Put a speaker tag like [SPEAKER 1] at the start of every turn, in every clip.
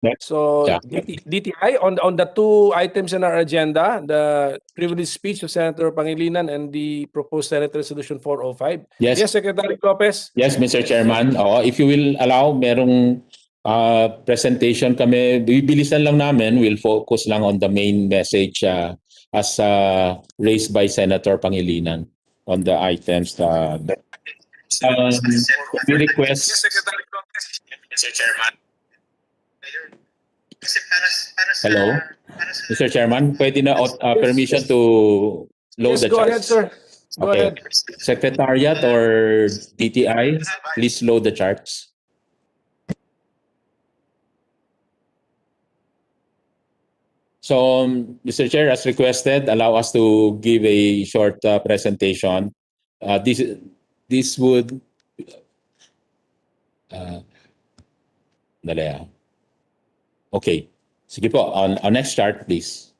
[SPEAKER 1] Next.
[SPEAKER 2] So
[SPEAKER 1] Yeah.
[SPEAKER 2] DTI on the two items in our agenda, the privileged speech of Senator Pangilinan and the proposed Senate Resolution 405.
[SPEAKER 1] Yes.
[SPEAKER 2] Yes, Secretary Lopez.
[SPEAKER 1] Yes, Mr. Chairman. If you will allow, merong presentation kami. Bibilisan lang namin. We'll focus lang on the main message as raised by Senator Pangilinan on the items. We request.
[SPEAKER 2] Yes, Secretary Lopez.
[SPEAKER 1] Mr. Chairman. Hello, Mr. Chairman. Pwede na permission to load
[SPEAKER 2] Yes,
[SPEAKER 1] the
[SPEAKER 2] go
[SPEAKER 1] charts?
[SPEAKER 2] ahead, sir. Go
[SPEAKER 1] Okay.
[SPEAKER 2] ahead.
[SPEAKER 1] Secretariat or DTI, please load the charts. So, Mr. Chair, as requested, allow us to give a short presentation. This would dali. Okay. Sige po, on next chart, please.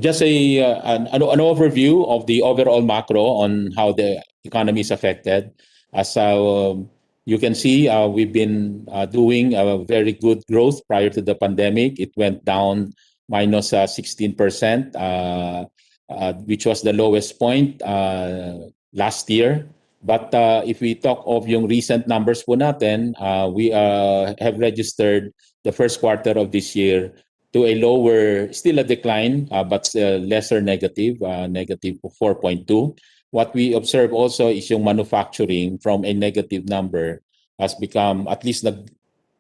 [SPEAKER 1] Just an overview of the overall macro on how the economy is affected. As you can see, we've been doing a very good growth prior to the pandemic. It went down minus 16%, which was the lowest point last year. But if we talk of yung recent numbers po natin, we have registered the first quarter of this year to a lower, still a decline, but lesser negative, negative 4.2. What we observe also is yung manufacturing from a negative number has become at least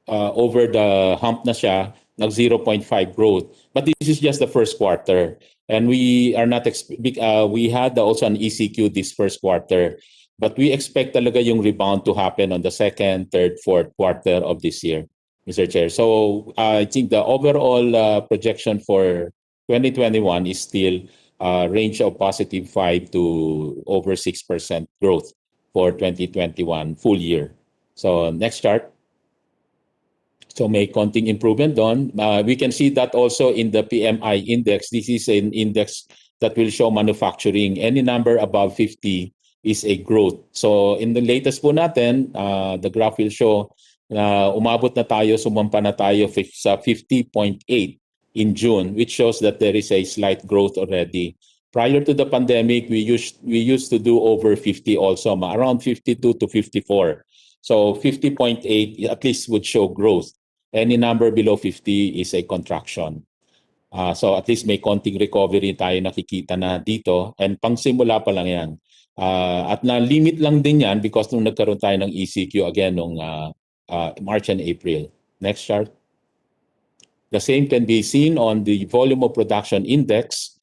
[SPEAKER 1] over the hump na siya, nag 0.5 growth. But this is just the first quarter. And we are not, we had also an ECQ this first quarter. But we expect talaga yung rebound to happen on the second, third, fourth quarter of this year, Mr. Chair. So I think the overall projection for 2021 is still a range of positive 5 to over 6% growth for 2021 full year. So next chart. So may konting improvement doon. We can see that also in the PMI index. This is an index that will show manufacturing. Any number above 50 is a growth. So in the latest po natin, the graph will show na umabot na tayo, sumampa na tayo sa 50.8 in June, which shows that there is a slight growth already. Prior to the pandemic, we used to do over 50 also, around 52 to 54. So 50.8 at least would show growth. Any number below 50 is a contraction. So at least may konting recovery tayo nakikita na dito, and pangsimula pa lang yan. At na-limit lang din yan because nung nagkaroon tayo ng ECQ again nung March and April. Next chart. The same can be seen on the volume of production index.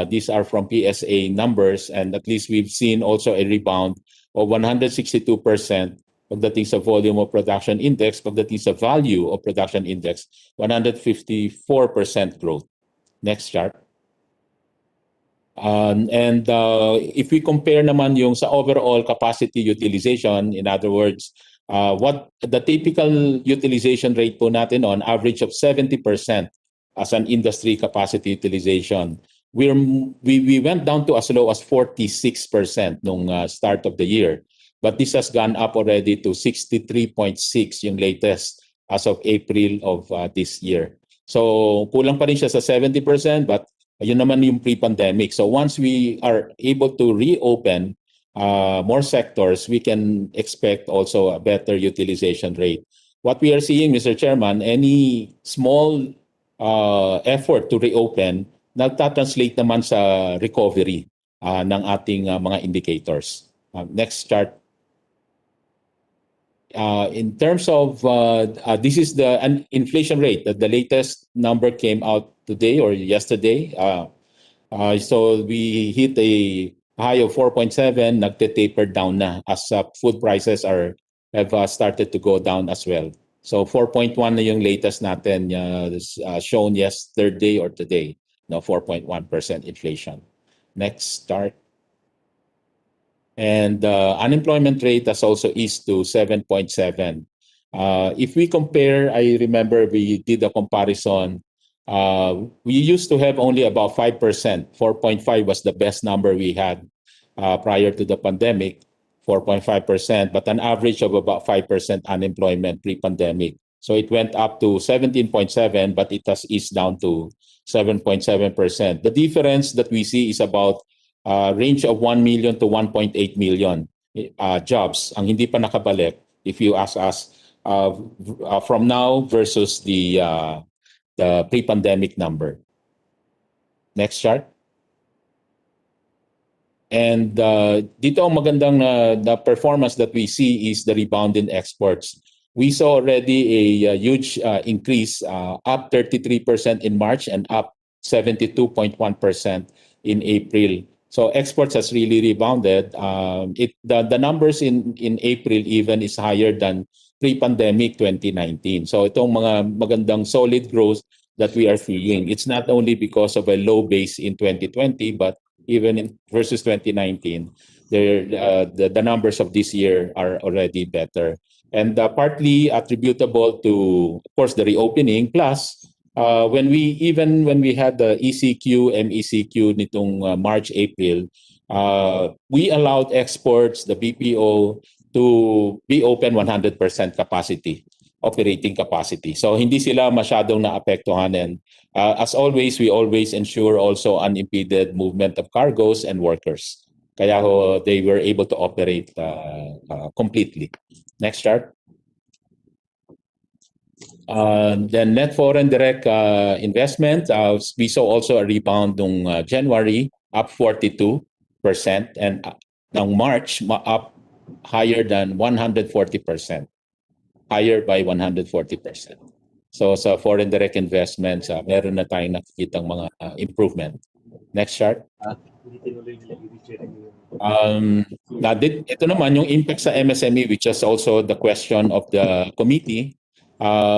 [SPEAKER 1] These are from PSA numbers, and at least we've seen also a rebound of 162% pagdating sa volume of production index, pagdating sa value of production index, 154% growth. Next chart. And if we compare naman yung sa overall capacity utilization, in other words, what the typical utilization rate po natin on average of 70% as an industry capacity utilization. We went down to as low as 46% nung start of the year. But this has gone up already to 63.6 yung latest as of April of this year. So kulang pa rin siya sa 70%, but yun naman yung pre-pandemic. So once we are able to reopen more sectors, we can expect also a better utilization rate. What we are seeing, Mr. Chairman, any small effort to reopen, nagtatranslate naman sa recovery ng ating mga indicators. Next chart. In terms of, this is the inflation rate. The latest number came out today or yesterday. So we hit a high of 4.7, nagte-taper down na as food prices have started to go down as well. So 4.1 na yung latest natin shown yesterday or today. No, 4.1% inflation. Next chart. And unemployment rate has also eased to 7.7. If we compare, I remember we did a comparison. We used to have only about 5%. 4.5 was the best number we had prior to the pandemic, 4.5%, but an average of about 5% unemployment pre-pandemic. So it went up to 17.7, but it has eased down to 7.7%. The difference that we see is about range of 1 million to 1.8 million jobs ang hindi pa nakabalik if you ask us from now versus the pre-pandemic number. Next chart. And dito ang magandang the performance that we see is the rebound in exports. We saw already a huge increase, up 33% in March and up 72.1% in April. So exports has really rebounded. The numbers in April even is higher than pre-pandemic 2019. So itong mga magandang solid growth that we are seeing. It's not only because of a low base in 2020, but even in versus 2019, the numbers of this year are already better. And partly attributable to, of course, the reopening. Plus, when we had the ECQ, MECQ nitong March, April, we allowed exports, the BPO, to be open 100% capacity, operating capacity. So hindi sila masyadong naapektuhan. And as always, we always ensure also unimpeded movement of cargoes and workers. Kaya they were able to operate completely. Next chart. Then net foreign direct investment, we saw also a rebound in January, up 42%, and ng March, up higher than 140%, higher by 140%. So sa foreign direct investments, meron na tayong nakikitang mga improvement. Next chart. Ito naman yung impact sa MSME, which is also the question of the committee.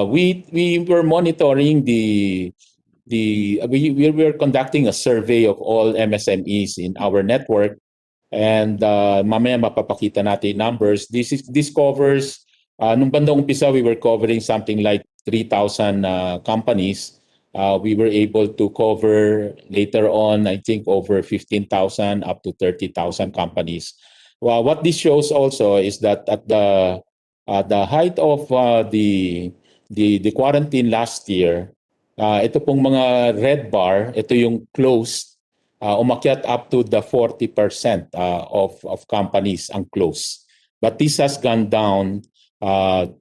[SPEAKER 1] We were monitoring we were conducting a survey of all MSMEs in our network, and mamaya mapapakita natin numbers. This covers nung bandang umpisa, we were covering something like 3,000 companies. We were able to cover later on, I think, over 15,000 up to 30,000 companies. Well, what this shows also is that at the height of the quarantine last year, ito pong mga red bar, ito yung closed, umakyat up to the 40% of companies ang closed. But this has gone down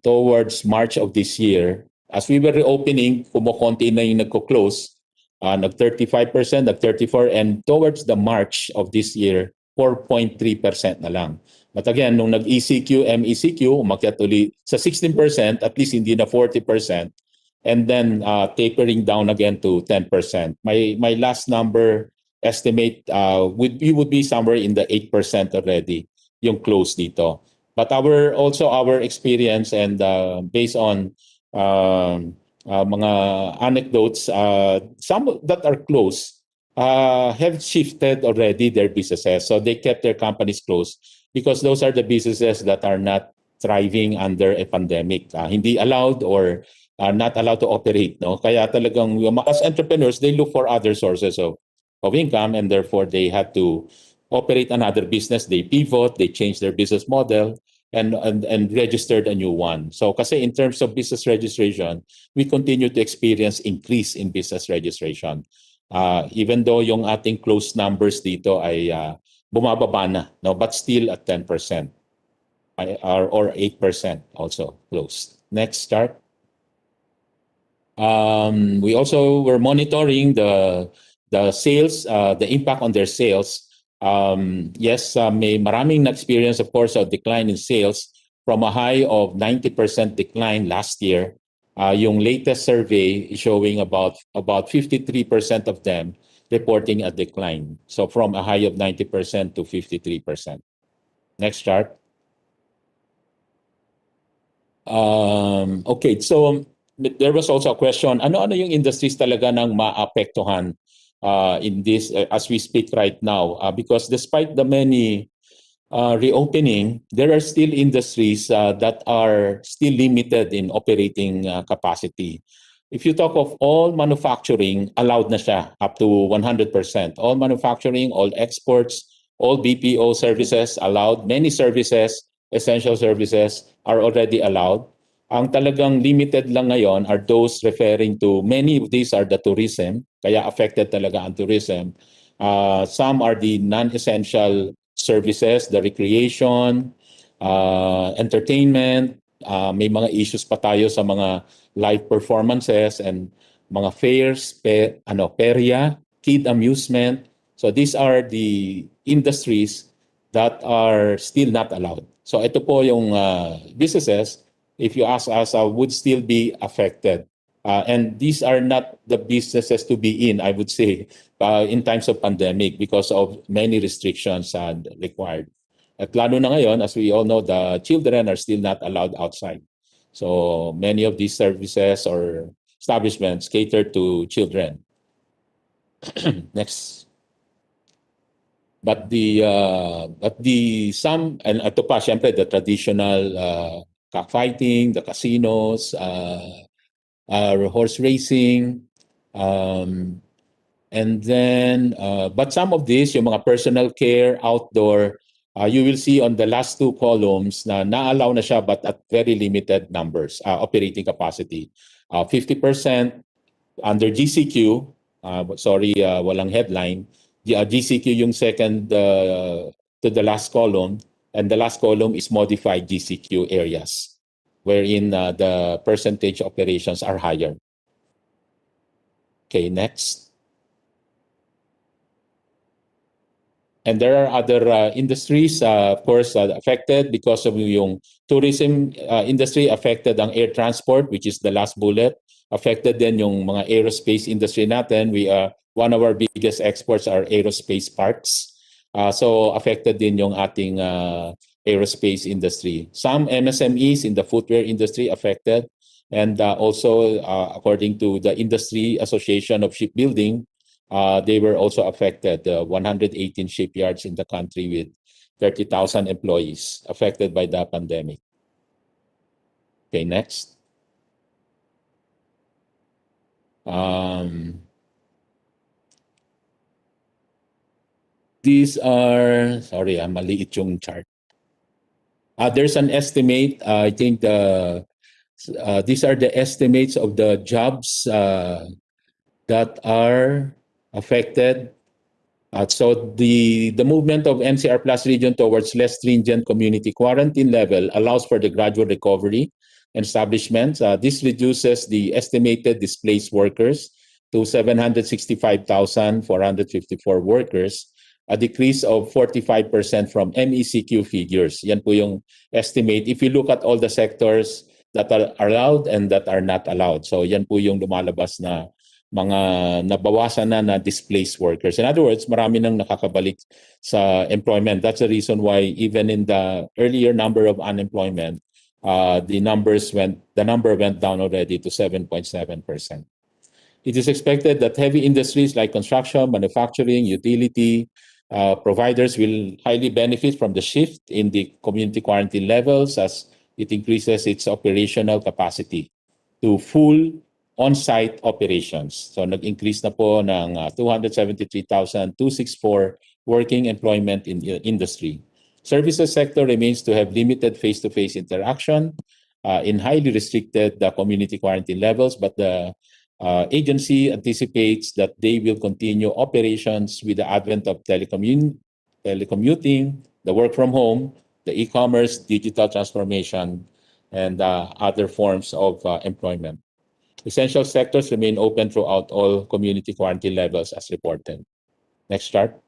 [SPEAKER 1] towards March of this year. As we were reopening, kumukonti na yung nagko-close, nag-35%, nag-34%, and towards the March of this year, 4.3% na lang. But again, nung nag-ECQ, MECQ, umakyat ulit sa 16%, at least hindi na 40%, and then tapering down again to 10%. My last number estimate would be somewhere in the 8% already, yung close dito. But our experience and based on mga anecdotes, some that are close have shifted already their businesses. So they kept their companies closed because those are the businesses that are not thriving under a pandemic. Hindi allowed or not allowed to operate. No? Kaya talagang as entrepreneurs, they look for other sources of income, and therefore they had to operate another business. They pivot, they change their business model, and registered a new one. So kasi in terms of business registration, we continue to experience increase in business registration. Even though yung ating closed numbers dito ay bumababa na, no? But still at 10% or 8% also closed. Next chart. We also were monitoring the sales, the impact on their sales. Yes, may maraming na-experience, of course, a decline in sales from a high of 90% decline last year. Yung latest survey is showing about 53% of them reporting a decline. So from a high of 90% to 53%. Next chart. Okay, so there was also a question, ano yung industries talaga nang maapektuhan in this as we speak right now, because despite the many reopening, there are still industries that are still limited in operating capacity. If you talk of all manufacturing, allowed na siya up to 100%. All manufacturing, all exports, all BPO services allowed. Many services, essential services, are already allowed. Ang talagang limited lang ngayon are those referring to, many of these are the tourism, kaya affected talaga ang tourism. Some are the non-essential services, the recreation, entertainment, may mga issues pa tayo sa mga live performances and mga fairs, perya, kid amusement. So these are the industries that are still not allowed. So ito po yung businesses, if you ask us, would still be affected. And these are not the businesses to be in, I would say, in times of pandemic because of many restrictions required. At lalo na ngayon, as we all know, the children are still not allowed outside. So many of these services or establishments cater to children. Next. But the some, and ito pa syempre the traditional cockfighting, the casinos, horse racing, and then but some of these, yung mga personal care, outdoor, you will see on the last two columns na na-allow na siya but at very limited numbers, operating capacity. 50% under GCQ, walang headline. GCQ yung second to the last column, and the last column is modified GCQ areas, wherein the percentage operations are higher. Okay, next. And there are other industries, of course, affected because of yung tourism industry, affected ang air transport, which is the last bullet. Affected din yung mga aerospace industry natin. One of our biggest exports are aerospace parts. So affected din yung ating aerospace industry. Some MSMEs in the footwear industry affected. And also, according to the Industry Association of Shipbuilding, they were also affected. 118 shipyards in the country with 30,000 employees affected by the pandemic. Okay, next. These are, sorry, maliit yung chart. There's an estimate. I think these are the estimates of the jobs that are affected. So the movement of NCR Plus region towards less stringent community quarantine level allows for the gradual recovery and establishment. This reduces the estimated displaced workers to 765,454 workers, a decrease of 45% from MECQ figures. Yan po yung estimate. If you look at all the sectors that are allowed and that are not allowed. So yan po yung lumalabas na mga nabawasan na displaced workers. In other words, marami nang nakakabalik sa employment. That's the reason why even in the earlier number of unemployment, the number went down already to 7.7%. It is expected that heavy industries like construction, manufacturing, utility providers will highly benefit from the shift in the community quarantine levels as it increases its operational capacity to full on-site operations. So nag-increase na po ng 273,264 working employment in the industry. Services sector remains to have limited face-to-face interaction in highly restricted community quarantine levels, but the agency anticipates that they will continue operations with the advent of telecommuting, the work from home, the e-commerce, digital transformation, and other forms of employment. Essential sectors remain open throughout all community quarantine levels as reported. Next chart.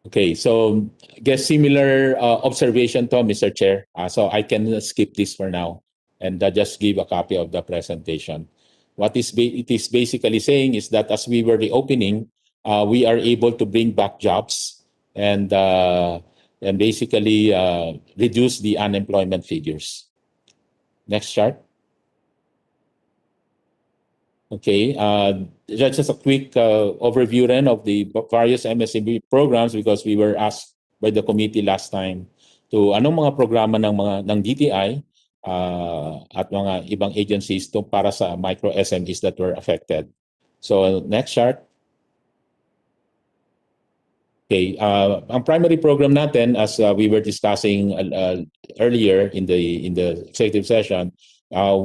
[SPEAKER 1] Okay, so I guess similar observation to Mr. Chair. So I can skip this for now and just give a copy of the presentation. What it is basically saying is that as we were reopening, we are able to bring back jobs and basically reduce the unemployment figures. Next chart. Okay, just a quick overview then of the various MSME programs because we were asked by the committee last time to anong mga programa ng DTI at mga ibang agencies to para sa micro SMEs that were affected. So next chart. Okay, ang primary program natin, as we were discussing earlier in the executive session,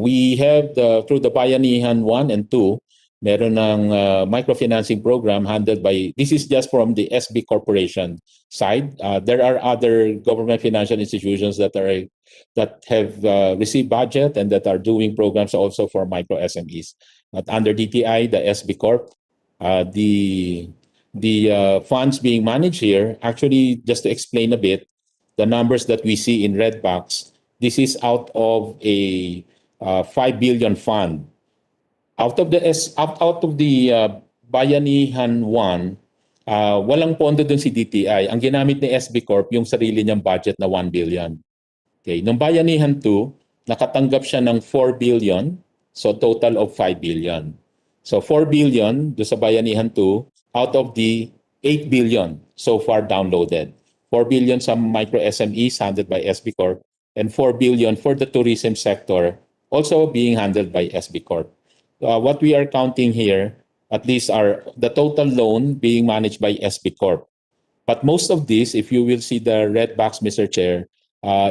[SPEAKER 1] we have through the Bayanihan 1 and 2, meron ng microfinancing program handled by, this is just from the SB Corporation side. There are other government financial institutions that have received budget and that are doing programs also for micro SMEs. But under DTI, the SB Corp, the funds being managed here, actually, just to explain a bit, the numbers that we see in red box, this is out of a 5 billion fund. Out of the Bayanihan 1, walang pondo dun si DTI. Ang ginamit ni SB Corp, yung sarili niyang budget na 1 billion. Okay, nung Bayanihan 2, nakatanggap siya ng 4 billion, so total of 5 billion. So 4 billion do sa Bayanihan 2 out of the 8 billion so far downloaded. 4 billion sa micro SMEs handled by SB Corp and 4 billion for the tourism sector also being handled by SB Corp. What we are counting here, at least, are the total loan being managed by SB Corp. But most of this, if you will see the red box, Mr. Chair,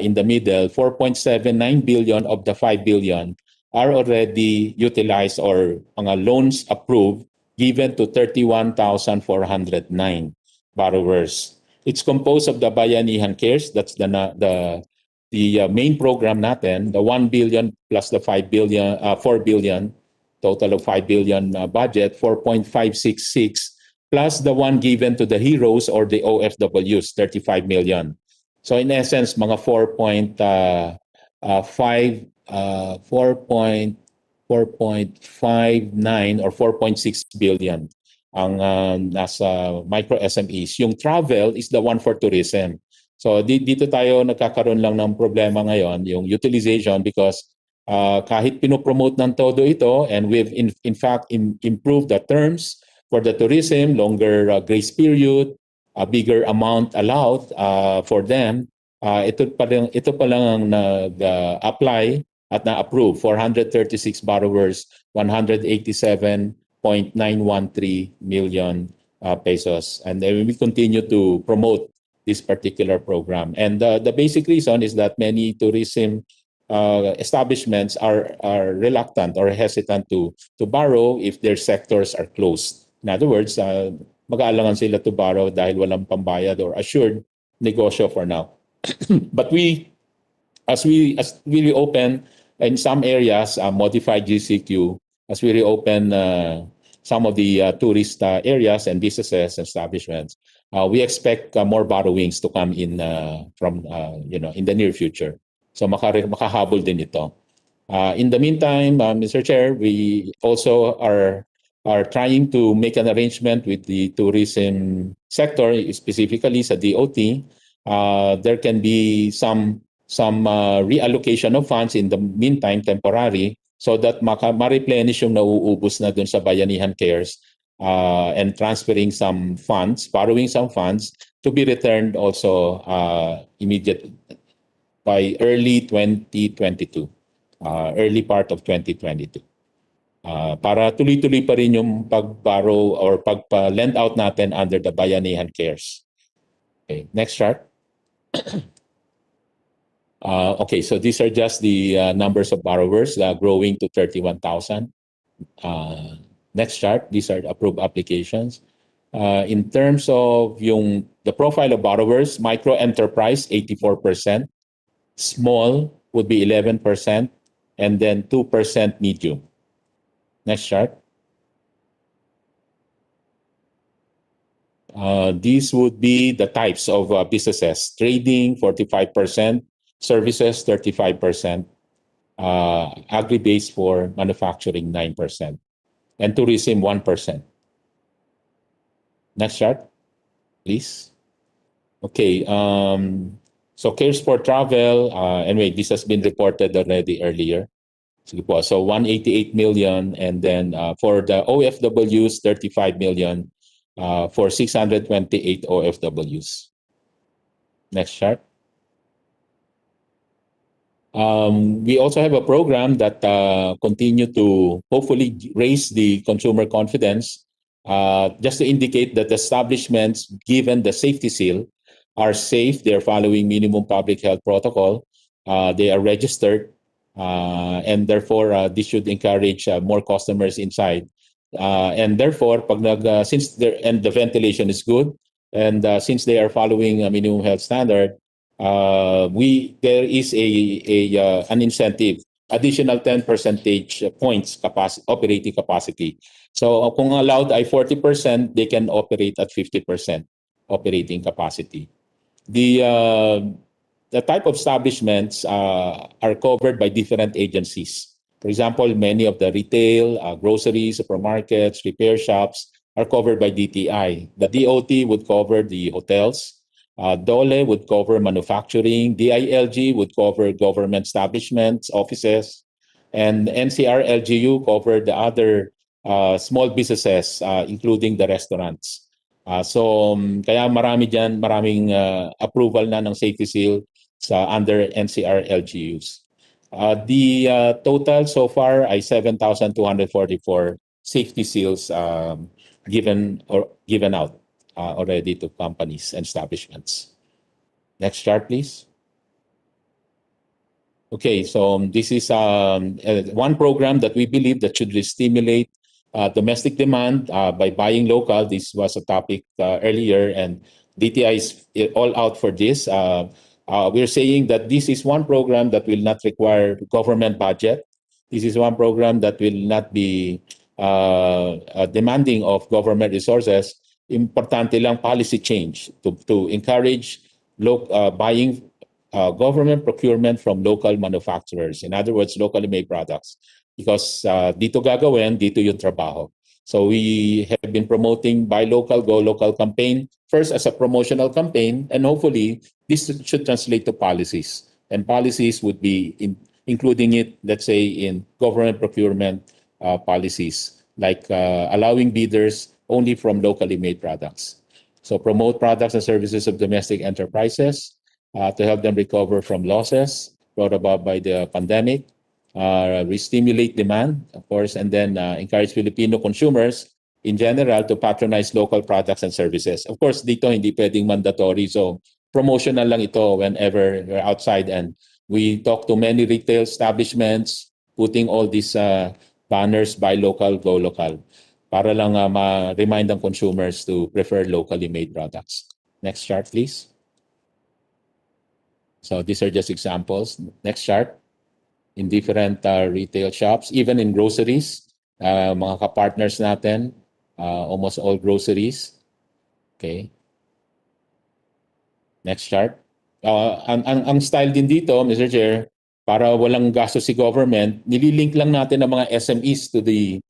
[SPEAKER 1] in the middle, 4.79 billion of the 5 billion are already utilized or mga loans approved given to 31,409 borrowers. It's composed of the Bayanihan Cares, that's the main program natin, the 1 billion plus the 5 billion, 4 billion, total of 5 billion budget, 4.566 plus the one given to the heroes or the OFWs, 35 million. So in essence, mga 4.59 or 4.6 billion ang nasa micro SMEs. Yung travel is the one for tourism. So dito tayo nagkakaroon lang ng problema ngayon, yung utilization, because kahit pinopromote ng todo ito, and we've in fact improved the terms for the tourism, longer grace period, a bigger amount allowed for them. Ito pa lang ang nag-apply at na-approve. 436 borrowers, 187.913 million pesos. And then we continue to promote this particular program. And the basic reason is that many tourism establishments are reluctant or hesitant to borrow if their sectors are closed. In other words, mag-aalangan sila to borrow dahil walang pambayad or assured negosyo for now. But as we reopen in some areas, modified GCQ, as we reopen some of the tourist areas and businesses and establishments, we expect more borrowings to come in from in the near future. So makahabol din ito. In the meantime, Mr. Chair, we also are trying to make an arrangement with the tourism sector, specifically sa DOT. There can be some reallocation of funds in the meantime, temporary, so that ma-replenish yung nauubos na dun sa Bayanihan Cares, and transferring some funds, borrowing some funds to be returned also immediate by early 2022, early part of 2022. Para tuloy-tuloy pa rin yung pag-borrow or pag-lend out natin under the Bayanihan Cares. Okay, next chart. Okay, so these are just the numbers of borrowers growing to 31,000. Next chart, these are the approved applications. In terms of the profile of borrowers, micro enterprise, 84%. Small would be 11%, and then 2% medium. Next chart. These would be the types of businesses. Trading, 45%. Services, 35%. Agri-based for manufacturing, 9%. And tourism, 1%. Next chart, please. Okay. So cares for travel, anyway, this has been reported already earlier. So 188 million, and then for the OFWs, 35 million for 628 OFWs. Next chart. We also have a program that continue to hopefully raise the consumer confidence just to indicate that establishments given the safety seal are safe, they're following minimum public health protocol, they are registered, and therefore this should encourage more customers inside. And therefore, since the ventilation is good, and since they are following a minimum health standard, there is an incentive, additional 10 percentage points operating capacity. So kung allowed ay 40%, they can operate at 50% operating capacity. The type of establishments are covered by different agencies. For example, many of the retail, groceries, supermarkets, repair shops are covered by DTI. The DOT would cover the hotels. DOLE would cover manufacturing. DILG would cover government establishments, offices. And NCR LGU covered the other small businesses, including the restaurants. Kaya maraming approval na ng safety seal sa under NCR LGUs. The total so far ay 7,244 safety seals given out already to companies and establishments. Next chart, please. Okay, so this is one program that we believe that should stimulate domestic demand by buying local. This was a topic earlier, and DTI is all out for this. We're saying that this is one program that will not require government budget. This is one program that will not be demanding of government resources. Importante lang policy change to encourage buying government procurement from local manufacturers. In other words, locally made products. Because dito gagawin, dito yung trabaho. So we have been promoting Buy Local, Go Local campaign, first as a promotional campaign, and hopefully this should translate to policies. And policies would be including it, let's say, in government procurement policies, like allowing bidders only from locally made products. So promote products and services of domestic enterprises, to help them recover from losses brought about by the pandemic, re-stimulate demand, of course, and then encourage Filipino consumers in general to patronize local products and services. Of course, dito hindi pwedeng mandatory, so promotional lang ito whenever we're outside, and we talk to many retail establishments putting all these banners, Buy Local, Go Local, para lang ma-remind ang consumers to prefer locally made products. Next chart, please. So these are just examples. Next chart. In different retail shops, even in groceries, mga ka-partners natin, almost all groceries. Okay. Next chart. Ang style din dito, Mr. Chair, para walang gasto si government, nililink lang natin ang mga SMEs to the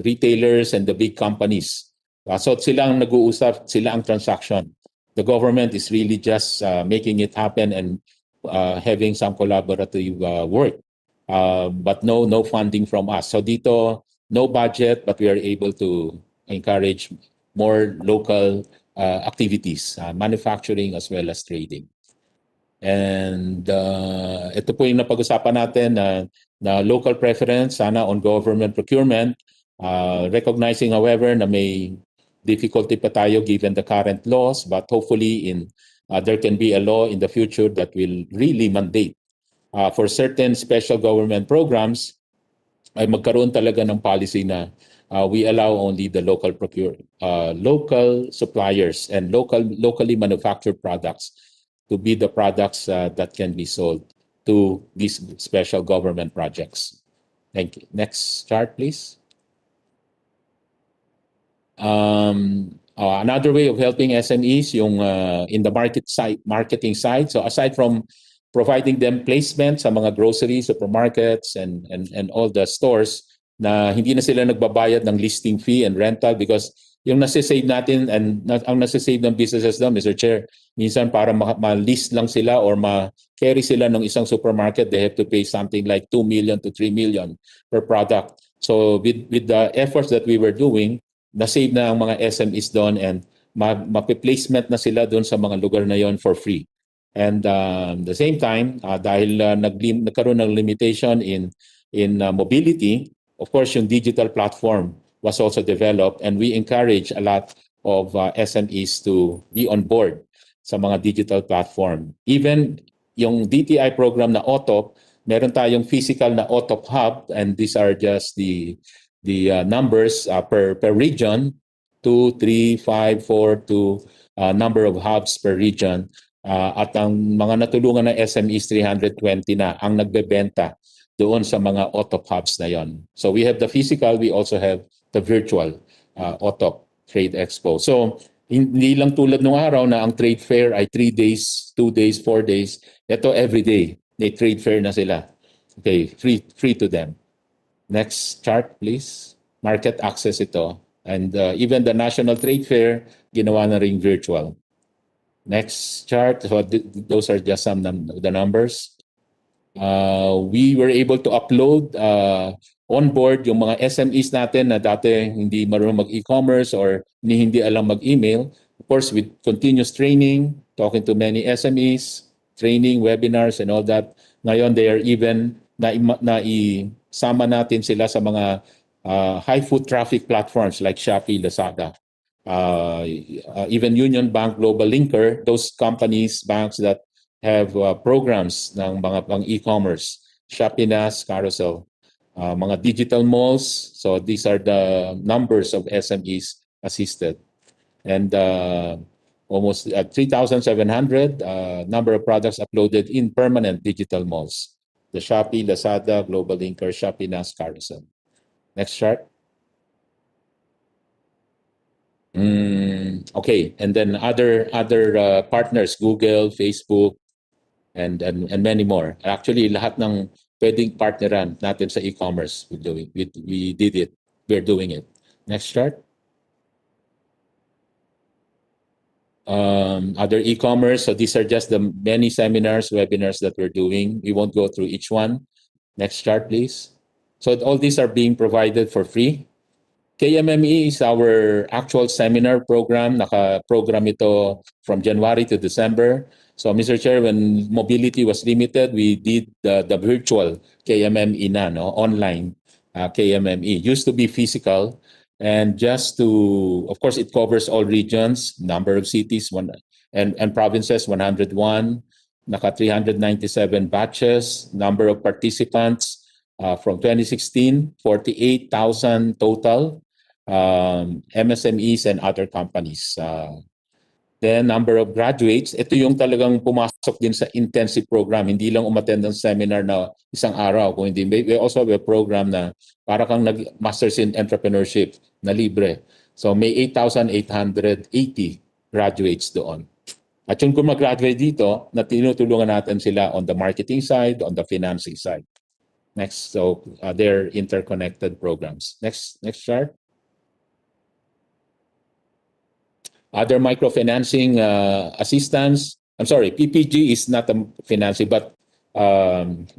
[SPEAKER 1] retailers and the big companies. So sila ang nag-uusap, sila ang transaction. The government is really just making it happen and having some collaborative work, but no funding from us. So dito, no budget, but we are able to encourage more local activities, manufacturing as well as trading. And ito po yung napag-usapan natin na local preference sana on government procurement, recognizing however na may difficulty pa tayo given the current laws, but hopefully there can be a law in the future that will really mandate for certain special government programs ay magkaroon talaga ng policy na we allow only the local suppliers and locally manufactured products to be the products that can be sold to these special government projects. Thank you. Next chart, please. Another way of helping SMEs yung in the marketing side. So aside from providing them placement sa mga groceries, supermarkets, and all the stores na hindi na sila nagbabayad ng listing fee and rental, because yung nasisave natin and ang nasisave ng businesses daw, Mr. Chair, minsan para ma-list lang sila or ma-carry sila ng isang supermarket, they have to pay something like 2 million to 3 million per product. So with the efforts that we were doing, na-save na ang mga SMEs doon and ma-placement na sila doon sa mga lugar na yon for free. And the same time, dahil nagkaroon ng limitation in mobility, of course, yung digital platform was also developed, and we encourage a lot of SMEs to be on board sa mga digital platform. Even yung DTI program na OTOP, meron tayong physical na OTOP hub, and these are just the numbers per region, 2, 3, 5, 4 to number of hubs per region. At ang mga natulungan ng SMEs 320 na ang nagbebenta doon sa mga OTOP hubs na yon. So we have the physical, we also have the virtual OTOP Trade Expo. So hindi lang tulad nung araw na ang trade fair ay 3 days, 2 days, 4 days. Ito every day, may trade fair na sila. Okay, free to them. Next chart, please. Market access ito. And even the National Trade Fair, ginawa na ring virtual. Next chart. So those are just some of the numbers. We were able to upload on board yung mga SMEs natin na dati hindi marunong mag-e-commerce or hindi alam mag-email. Of course, with continuous training, talking to many SMEs, training, webinars, and all that. Ngayon, they are even isama natin sila sa mga high foot traffic platforms like Shopee, Lazada. Even Union Bank, Global Linker, those companies, banks that have programs ng mga pang e-commerce, Shopee Nas, Carousel, mga digital malls. So these are the numbers of SMEs assisted. And almost 3,700 number of products uploaded in permanent digital malls. The Shopee, Lazada, Global Linker, Shopee Nas, Carousel. Next chart. Okay, and then other partners, Google, Facebook, and many more. Actually, lahat ng pwedeng partneran natin sa e-commerce, we did it. We're doing it. Next chart. Other e-commerce. So these are just the many seminars, webinars that we're doing. We won't go through each one. Next chart, please. So all these are being provided for free. KMME is our actual seminar program. Naka-program ito from January to December. So Mr. Chair, when mobility was limited, we did the virtual KMME na, no? Online KMME. Used to be physical. And just to, of course, it covers all regions, number of cities and provinces, 101, naka 397 batches, number of participants from 2016, 48,000 total, MSMEs and other companies. Then number of graduates, ito yung talagang pumasok din sa intensive program, hindi lang umattend ng seminar na isang araw, kung hindi, we also have a program na para kang nag-masters in entrepreneurship na libre. So may 8,880 graduates doon. At yung kung mag-graduate dito, na tinutulungan natin sila on the marketing side, on the financing side. Next, so they're interconnected programs. Next chart. Other microfinancing assistance. I'm sorry, PPG is not a financing but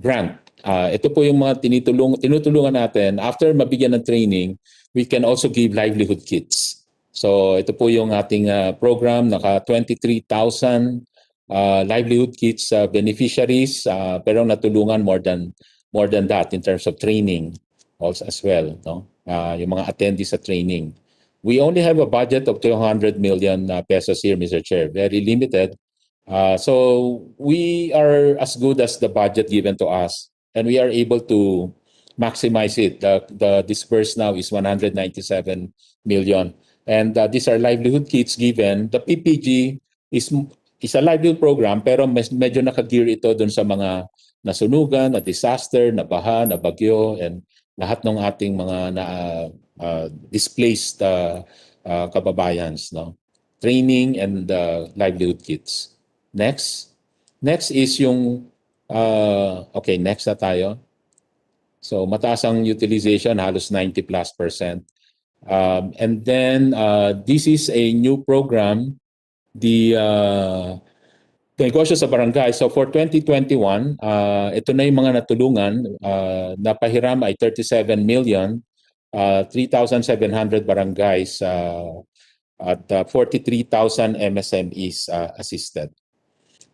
[SPEAKER 1] grant. Ito po yung mga tinutulungan natin. After mabigyan ng training, we can also give livelihood kits. So ito po yung ating program, naka 23,000 livelihood kits beneficiaries, pero natulungan more than that in terms of training also as well, no? Yung mga attendees sa training. We only have a budget of 200 million pesos here, Mr. Chair. Very limited. So we are as good as the budget given to us, and we are able to maximize it. The disbursed now is 197 million. And these are livelihood kits given. The PPG is a livelihood program, pero medyo nakagear ito dun sa mga nasunugan, na disaster, na baha, na bagyo, and lahat ng ating mga displaced kababayans, no? Training and livelihood kits. Next is yung okay, next na tayo. So mataas ang utilization, halos 90+%. And then this is a new program, the negosyo sa barangay. So for 2021, ito na yung mga natulungan. Napahiram ay 37 million, 3,700 barangays at 43,000 MSMEs assisted.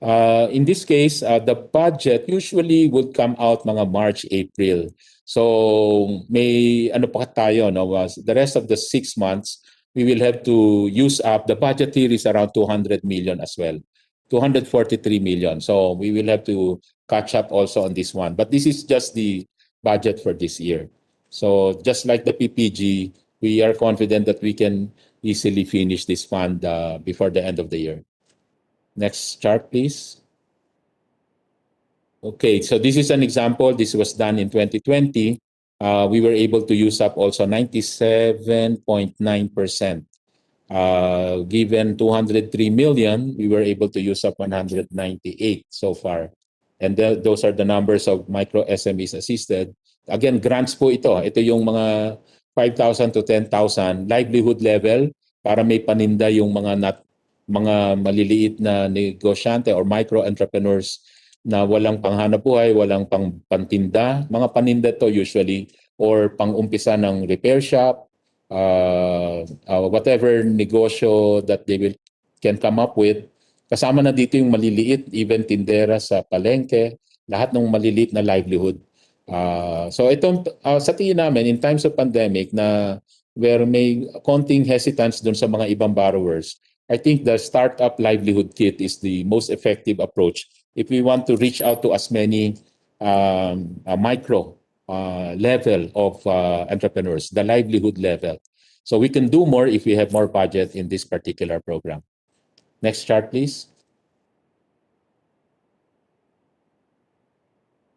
[SPEAKER 1] In this case, the budget usually would come out mga March, April. So may ano pa tayo, no? Was the rest of the 6 months, we will have to use up the budget here is around 200 million as well. 243 million. So we will have to catch up also on this one. But this is just the budget for this year. So just like the PPG, we are confident that we can easily finish this fund before the end of the year. Next chart, please. Okay, so this is an example. This was done in 2020. We were able to use up also 97.9%. Given 203 million, we were able to use up 198 so far. And those are the numbers of micro SMEs assisted. Again, grants po ito. Ito yung mga 5,000 to 10,000 livelihood level para may paninda yung mga maliliit na negosyante or micro entrepreneurs na walang panghanapbuhay, walang pantinda. Mga paninda to usually or pang-umpisa ng repair shop, whatever negosyo that they can come up with. Kasama na dito yung maliliit, even tindera sa palengke, lahat ng maliliit na livelihood. So itong sa tingin namin in times of pandemic na where may konting hesitance dun sa mga ibang borrowers, I think the startup livelihood kit is the most effective approach if we want to reach out to as many micro level of entrepreneurs, the livelihood level. So we can do more if we have more budget in this particular program. Next chart, please.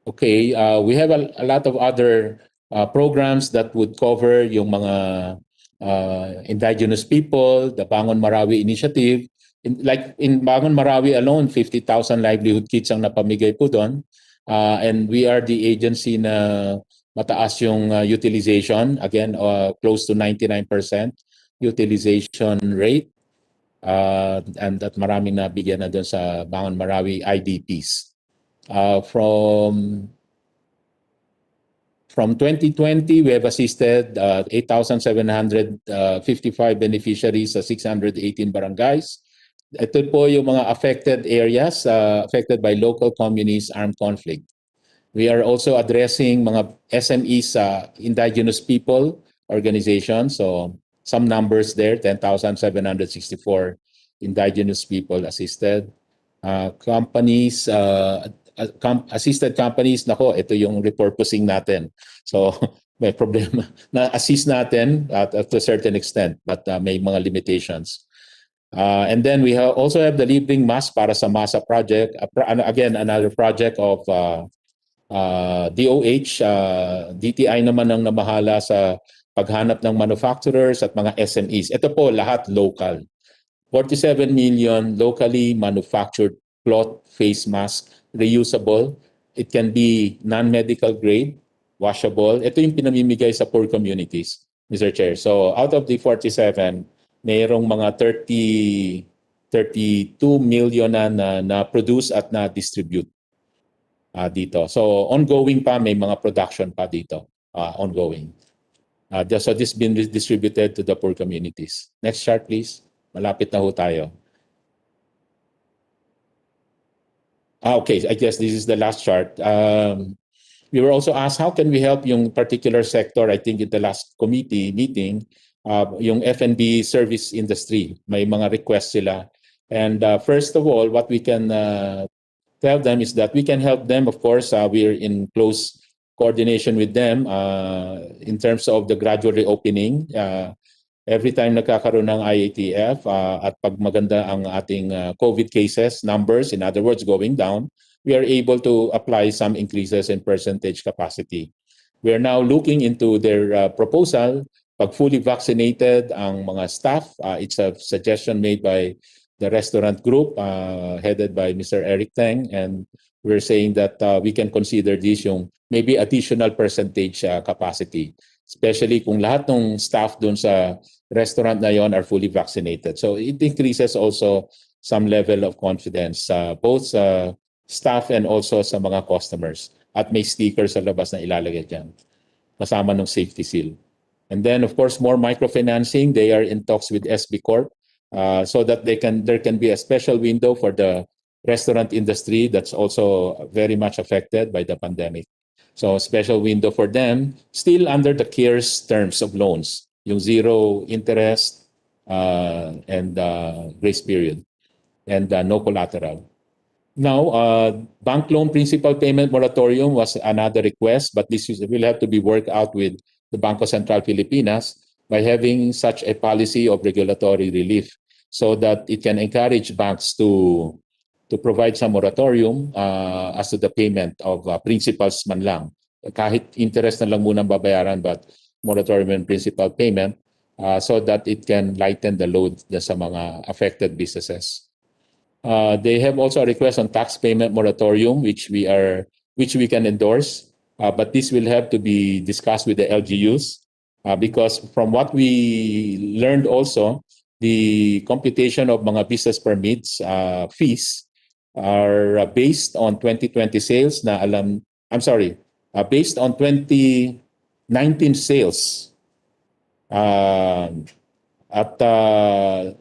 [SPEAKER 1] Okay, we have a lot of other programs that would cover yung mga indigenous people, the Bangon Marawi Initiative. Like in Bangon Marawi alone, 50,000 livelihood kits ang napamigay po doon. And we are the agency na mataas yung utilization. Again, close to 99% utilization rate. And that maraming nabigyan na doon sa Bangon Marawi IDPs. From 2020, we have assisted 8,755 beneficiaries sa 618 barangays. Ito po yung mga affected areas affected by local communities armed conflict. We are also addressing mga SMEs sa indigenous people organizations. So some numbers there, 10,764 indigenous people assisted. Companies, assisted companies, nako, ito yung repurposing natin. So may problema. Na-assist natin to a certain extent, but may mga limitations. And then we also have the Libreng Mas para sa Masa project. Again, another project of DOH. DTI naman ang namahala sa paghanap ng manufacturers at mga SMEs. Ito po lahat local. 47 million locally manufactured cloth face mask, reusable. It can be non-medical grade, washable. Ito yung pinamimigay sa poor communities, Mr. Chair. So out of the 47, mayroong mga 32 million na produce at na-distribute dito. So ongoing pa, may mga production pa dito, ongoing. So this has been distributed to the poor communities. Next chart, please. Malapit na ho tayo. Okay, I guess this is the last chart. We were also asked, how can we help yung particular sector? I think in the last committee meeting, yung F&B service industry, may mga requests sila. And first of all, what we can tell them is that we can help them. Of course, we are in close coordination with them in terms of the gradual reopening. Every time nagkakaroon ng IATF at pag maganda ang ating COVID cases numbers, in other words, going down, we are able to apply some increases in percentage capacity. We are now looking into their proposal. Pag fully vaccinated ang mga staff, it's a suggestion made by the restaurant group headed by Mr. Eric Teng, and we're saying that we can consider this yung maybe additional percentage capacity, especially kung lahat ng staff dun sa restaurant na yon are fully vaccinated. So it increases also some level of confidence both sa staff and also sa mga customers. At may stickers sa labas na ilalagay dyan, kasama ng safety seal. And then of course more microfinancing. They are in talks with SB Corp so that there can be a special window for the restaurant industry that's also very much affected by the pandemic. So special window for them, still under the CARES terms of loans, yung zero interest and grace period and no collateral. Now, bank loan principal payment moratorium was another request, but will have to be worked out with the Bangko Sentral Pilipinas by having such a policy of regulatory relief so that it can encourage banks to provide some moratorium as to the payment of principals man lang. Kahit interest na lang munang babayaran, but moratorium and principal payment so that it can lighten the load sa mga affected businesses. They have also a request on tax payment moratorium, which we can endorse, but this will have to be discussed with the LGUs because from what we learned also, the computation of mga business permits fees are based on 2020 sales based on 2019 sales. At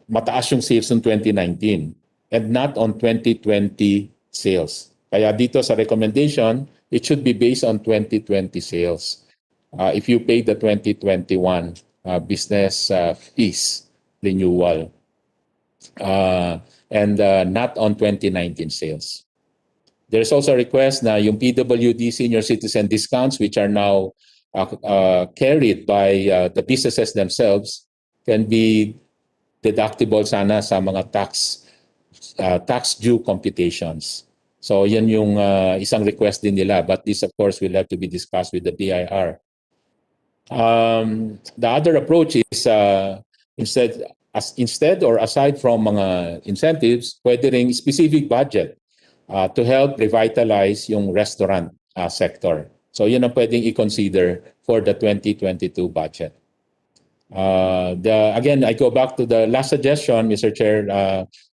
[SPEAKER 1] mataas yung sales ng 2019 and not on 2020 sales. Kaya dito sa recommendation, it should be based on 2020 sales. If you pay the 2021 business fees renewal and not on 2019 sales. There's also a request na yung PWD senior citizen discounts, which are now carried by the businesses themselves, can be deductible sana sa mga tax due computations. So yan yung isang request din nila, but this of course will have to be discussed with the BIR. The other approach is instead or aside from mga incentives, pwede ring specific budget to help revitalize yung restaurant sector. So yun ang pwedeng i-consider for the 2022 budget. Again, I go back to the last suggestion, Mr. Chair,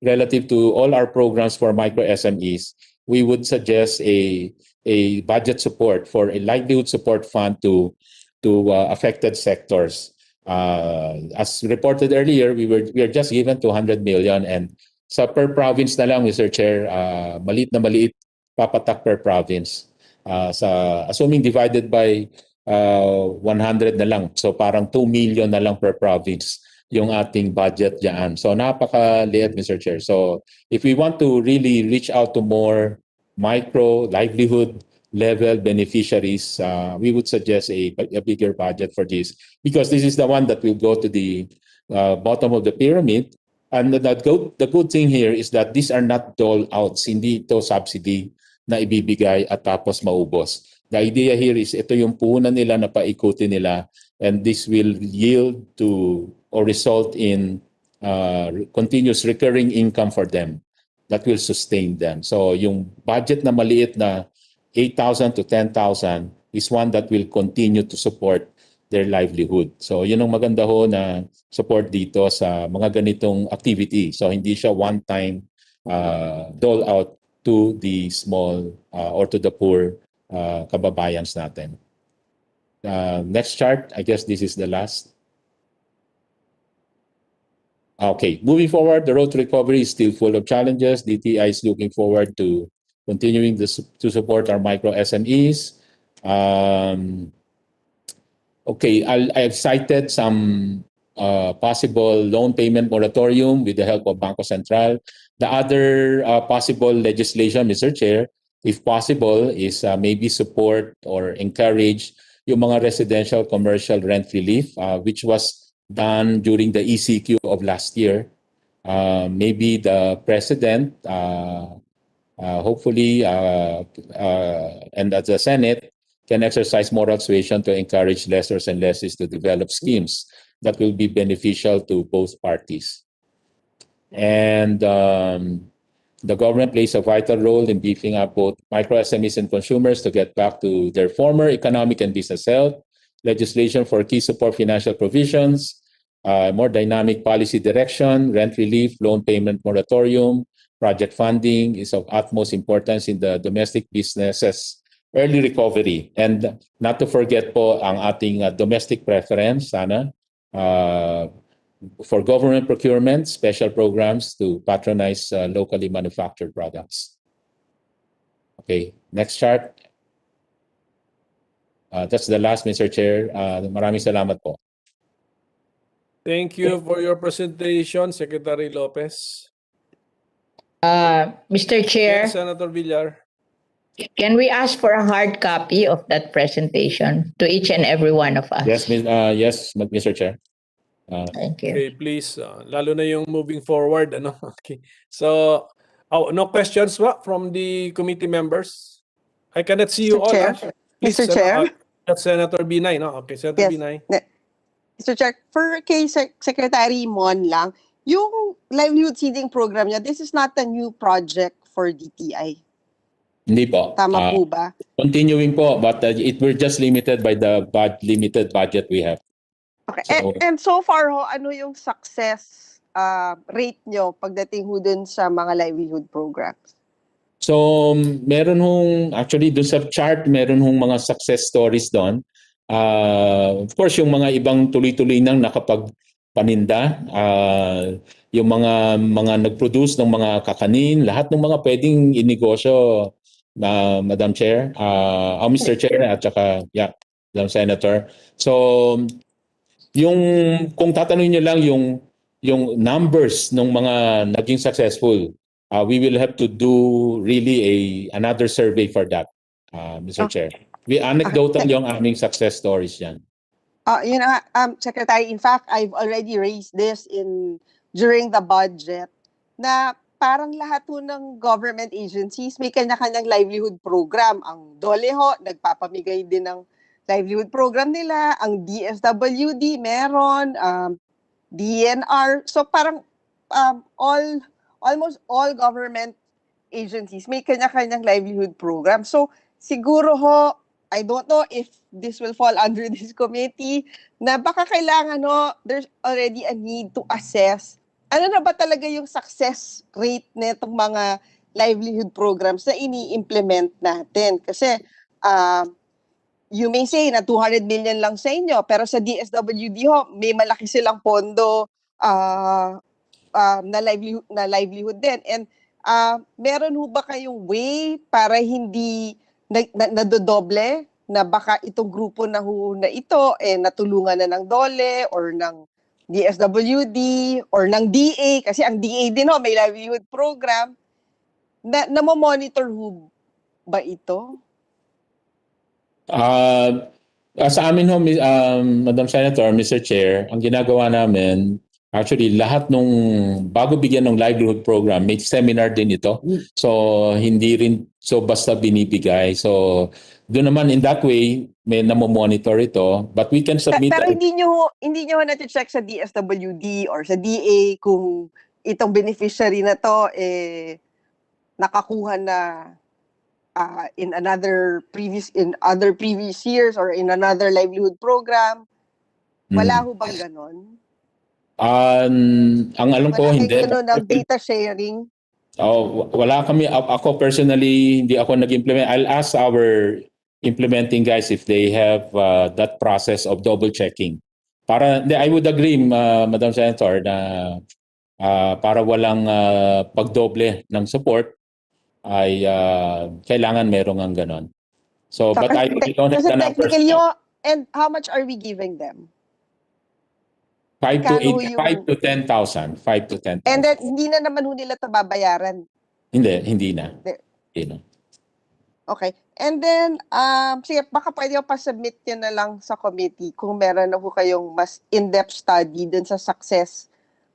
[SPEAKER 1] relative to all our programs for micro SMEs. We would suggest a budget support for a livelihood support fund to affected sectors. As reported earlier, we are just given 200 million, and sa per province na lang, Mr. Chair, maliit papatak per province. Assuming divided by 100 na lang. So parang 2 million na lang per province yung ating budget diyan. So napakaliit, Mr. Chair. So if we want to really reach out to more micro livelihood level beneficiaries, we would suggest a bigger budget for this because this is the one that will go to the bottom of the pyramid. And the good thing here is that these are not dole outs, hindi ito subsidy na ibibigay at tapos maubos. The idea here is ito yung puhunan nila na paikutin nila, and this will yield to or result in continuous recurring income for them that will sustain them. So yung budget na maliit na 8,000 to 10,000 is one that will continue to support their livelihood. So yun ang maganda ho na support dito sa mga ganitong activity. So hindi siya one-time dole out to the small or to the poor kababayans natin. Next chart, I guess this is the last. Okay, moving forward, the road to recovery is still full of challenges. DTI is looking forward to continuing to support our micro SMEs. Okay, I've cited some possible loan payment moratorium with the help of Bangko Sentral. The other possible legislation, Mr. Chair, if possible, is maybe support or encourage yung mga residential commercial rent relief, which was done during the ECQ of last year. Maybe the President, hopefully, and as the Senate, can exercise moral suasion to encourage lessors and lessees to develop schemes that will be beneficial to both parties. And the government plays a vital role in beefing up both micro SMEs and consumers to get back to their former economic and business health. Legislation for key support financial provisions, more dynamic policy direction, rent relief, loan payment moratorium, project funding is of utmost importance in the domestic businesses early recovery. And not to forget po ang ating domestic preference sana for government procurement, special programs to patronize locally manufactured products. Okay, next chart. That's the last, Mr. Chair. Maraming salamat po.
[SPEAKER 2] Thank you for your presentation, Secretary Lopez.
[SPEAKER 3] Mr. Chair,
[SPEAKER 2] Yes, Senator Villar.
[SPEAKER 3] can we ask for a hard copy of that presentation to each and every one of us?
[SPEAKER 1] Yes, yes, Mr. Chair.
[SPEAKER 3] Thank you.
[SPEAKER 2] Okay, please. Lalo na yung moving forward, ano? Okay. So, no questions ba from the committee members? I cannot see you
[SPEAKER 4] Mr.
[SPEAKER 2] all.
[SPEAKER 4] Chair.
[SPEAKER 2] Please,
[SPEAKER 4] Mr. Chair.
[SPEAKER 2] that's Senator Binay, no? Okay, Senator
[SPEAKER 4] Yes.
[SPEAKER 2] Binay.
[SPEAKER 4] Mr. Chair, for kay Secretary Mon lang, yung livelihood seeding program niya, this is not a new project for DTI.
[SPEAKER 1] Hindi po.
[SPEAKER 4] Tama po ba?
[SPEAKER 1] Continuing po, but we're just limited by the limited budget we have.
[SPEAKER 4] Okay.
[SPEAKER 1] So-
[SPEAKER 4] And so far ho, ano yung success rate nyo pagdating ho dun sa mga livelihood programs?
[SPEAKER 1] So, meron hong, actually doon sa chart, meron hong mga success stories doon. Of course, yung mga ibang tuloy-tuloy nang nakapagpaninda, yung mga nag-produce ng mga kakanin, lahat ng mga pwedeng inegosyo, Madam Chair, Mr. Chair, at saka, yeah, Madam Senator. So, yung, kung tatanungin nyo lang yung numbers ng mga naging successful, we will have to do really another survey for that, Mr. Chair. We anecdotal yung aming success stories yan.
[SPEAKER 4] You know, Secretary, in fact, I've already raised this during the budget na parang lahat po ng government agencies may kanya-kanyang livelihood program. Ang DOLE ho, nagpapamigay din ng livelihood program nila. Ang DSWD meron, DNR. So parang almost all government agencies may kanya-kanyang livelihood program. So siguro ho, I don't know if this will fall under this committee, na baka kailangan there's already a need to assess ano na ba talaga yung success rate netong mga livelihood programs na ini-implement natin. Kasi you may say na 200 million lang sa inyo, pero sa DSWD ho, may malaki silang pondo na livelihood din. And meron ho ba kayong way para hindi nadodoble na baka itong grupo na ito natulungan na ng DOLE or ng DSWD or ng DA, kasi ang DA din may livelihood program, na monitor ho ba ito?
[SPEAKER 1] Sa amin ho, Madam Senator, Mr. Chair, ang ginagawa namin, actually lahat nung bago bigyan ng livelihood program, may seminar din ito. So hindi rin so basta binibigay. So doon naman in that way may namomonitor ito, but we can submit.
[SPEAKER 4] Pero hindi nyo na-check sa DSWD or sa DA kung itong beneficiary na to nakakuha na in other previous years or in another livelihood program. Wala ho bang ganon?
[SPEAKER 1] Ang alam ko
[SPEAKER 4] Wala
[SPEAKER 1] hindi.
[SPEAKER 4] kayong ganon ng data sharing?
[SPEAKER 1] Wala kami. Ako personally, hindi ako nag-implement. I'll ask our implementing guys if they have that process of double checking. I would agree, Madam Senator, na para walang pagdoble ng support ay kailangan merong ang ganon. So, but I don't have the numbers.
[SPEAKER 4] Technically, and how much are we giving them?
[SPEAKER 1] 5 to
[SPEAKER 4] Kano
[SPEAKER 1] 10,000. 5 to 10,000.
[SPEAKER 4] And then, hindi na naman nila ito babayaran.
[SPEAKER 1] Hindi na. Hindi na.
[SPEAKER 4] Okay. And then, sige, baka pwede ko pa-submit yun na lang sa committee kung meron na po kayong mas in-depth study dun sa success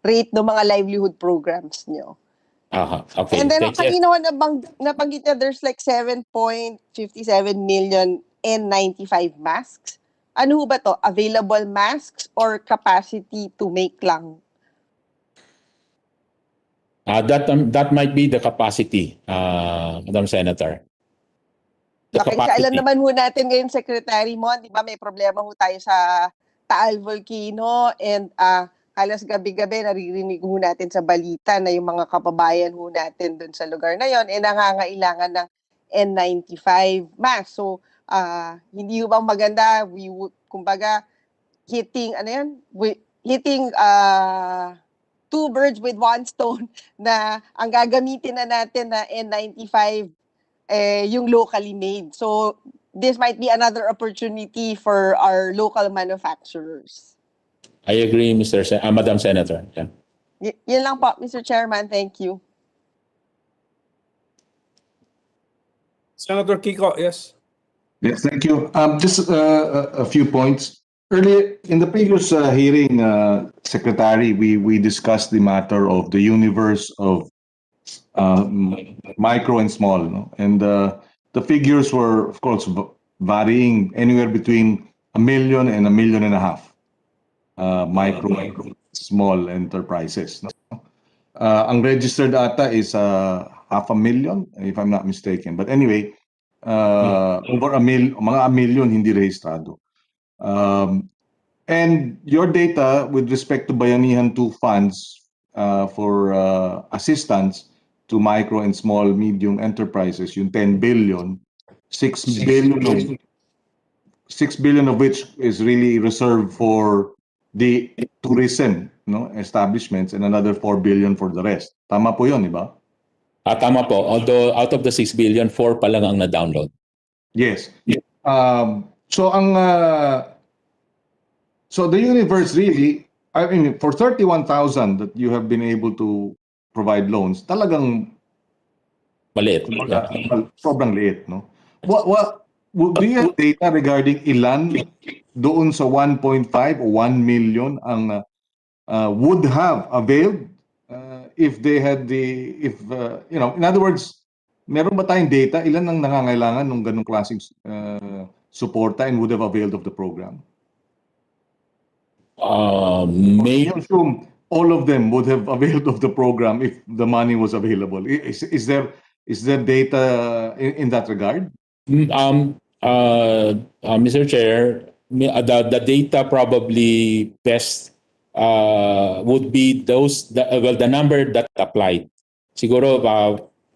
[SPEAKER 4] rate ng mga livelihood programs nyo.
[SPEAKER 1] Okay.
[SPEAKER 4] And then,
[SPEAKER 1] Thank you.
[SPEAKER 4] kanina nabanggit na there's like 7.57 million N95 masks. Ano ho ba to? Available masks or capacity to make lang?
[SPEAKER 1] That might be the capacity, Madam Senator.
[SPEAKER 4] Kasi alam naman ho natin ngayon, Secretary Mon, di ba may problema ho tayo sa Taal Volcano and halos gabi-gabi naririnig ho natin sa balita na yung mga kababayan ho natin dun sa lugar na yon nangangailangan ng N95 mask. So, hindi ho bang maganda, kumbaga, hitting, hitting two birds with one stone na ang gagamitin na natin na N95 yung locally made. So this might be another opportunity for our local manufacturers.
[SPEAKER 1] I agree, Madam Senator. Yeah.
[SPEAKER 4] Yun lang po, Mr. Chairman. Thank you.
[SPEAKER 2] Senator Kiko, yes.
[SPEAKER 5] Yes, thank you. Just a few points. Earlier in the previous hearing, Secretary, we discussed the matter of the universe of micro and small, no? And the figures were, of course, varying anywhere between 1 million and 1.5 million micro and small enterprises. No? Ang registered ata is 500,000, if I'm not mistaken. But anyway, over mga 1 million hindi rehistrado. And your data with respect to Bayanihan 2 funds for assistance to micro and small medium enterprises, yung 10 billion, 6 billion of which is really reserved for the tourism, no, establishments, and another 4 billion for the rest. Tama po yun, di ba?
[SPEAKER 1] Tama po. Although out of the 6 billion, 4 pa lang ang na-download.
[SPEAKER 5] Yes. So the universe really, I mean, for 31,000 that you have been able to provide loans, talagang
[SPEAKER 1] Maliit.
[SPEAKER 5] sobrang liit, no? Do you have data regarding ilan doon sa 1.5 o 1 million ang would have availed if they had you know, in other words, meron ba tayong data ilan ang nangangailangan ng ganung klaseng suporta and would have availed of the program?
[SPEAKER 1] May
[SPEAKER 5] I assume all of them would have availed of the program if the money was available. Is there data in that regard?
[SPEAKER 1] Mr. Chair, the data probably best would be the number that applied. Siguro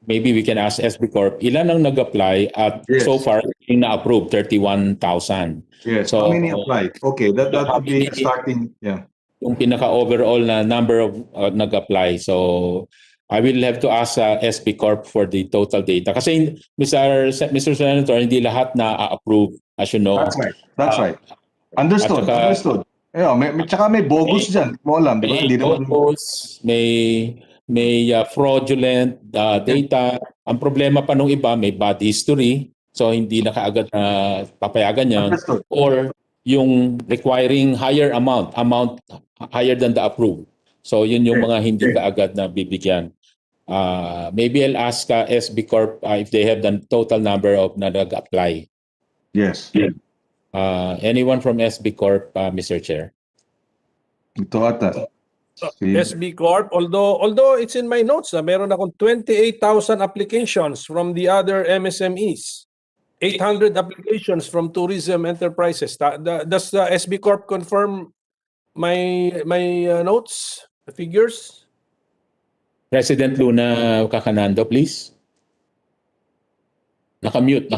[SPEAKER 1] maybe we can ask SB Corp, ilan ang nag-apply at
[SPEAKER 5] Yes.
[SPEAKER 1] so far yung na-approve 31,000.
[SPEAKER 5] Yes.
[SPEAKER 1] So,
[SPEAKER 5] how many applied? Okay, that would be starting. Yeah.
[SPEAKER 1] Yung pinaka-overall na number of nag-apply. So I will have to ask SB Corp for the total data. Kasi Mr. Senator, hindi lahat na-approve, as you know.
[SPEAKER 5] That's right. Understood. Understood. Yeah, tsaka may bogus dyan. Mo alam, di ba? Hindi naman.
[SPEAKER 1] Bogus, may fraudulent data. Ang problema pa nung iba, may bad history. So hindi na kaagad na papayagan yan.
[SPEAKER 5] Understood.
[SPEAKER 1] Or yung requiring higher amount higher than the approved. So yun yung mga hindi kaagad na bibigyan. Maybe I'll ask SB Corp if they have the total number of na nag-apply.
[SPEAKER 5] Yes.
[SPEAKER 1] Anyone from SB Corp, Mr. Chair?
[SPEAKER 5] Ito ata.
[SPEAKER 2] SB Corp, although it's in my notes, meron akong 28,000 applications from the other MSMEs. 800 applications from tourism enterprises. Does the SB Corp confirm my notes, the figures?
[SPEAKER 1] President Luna Kakanando, please. Nakamute.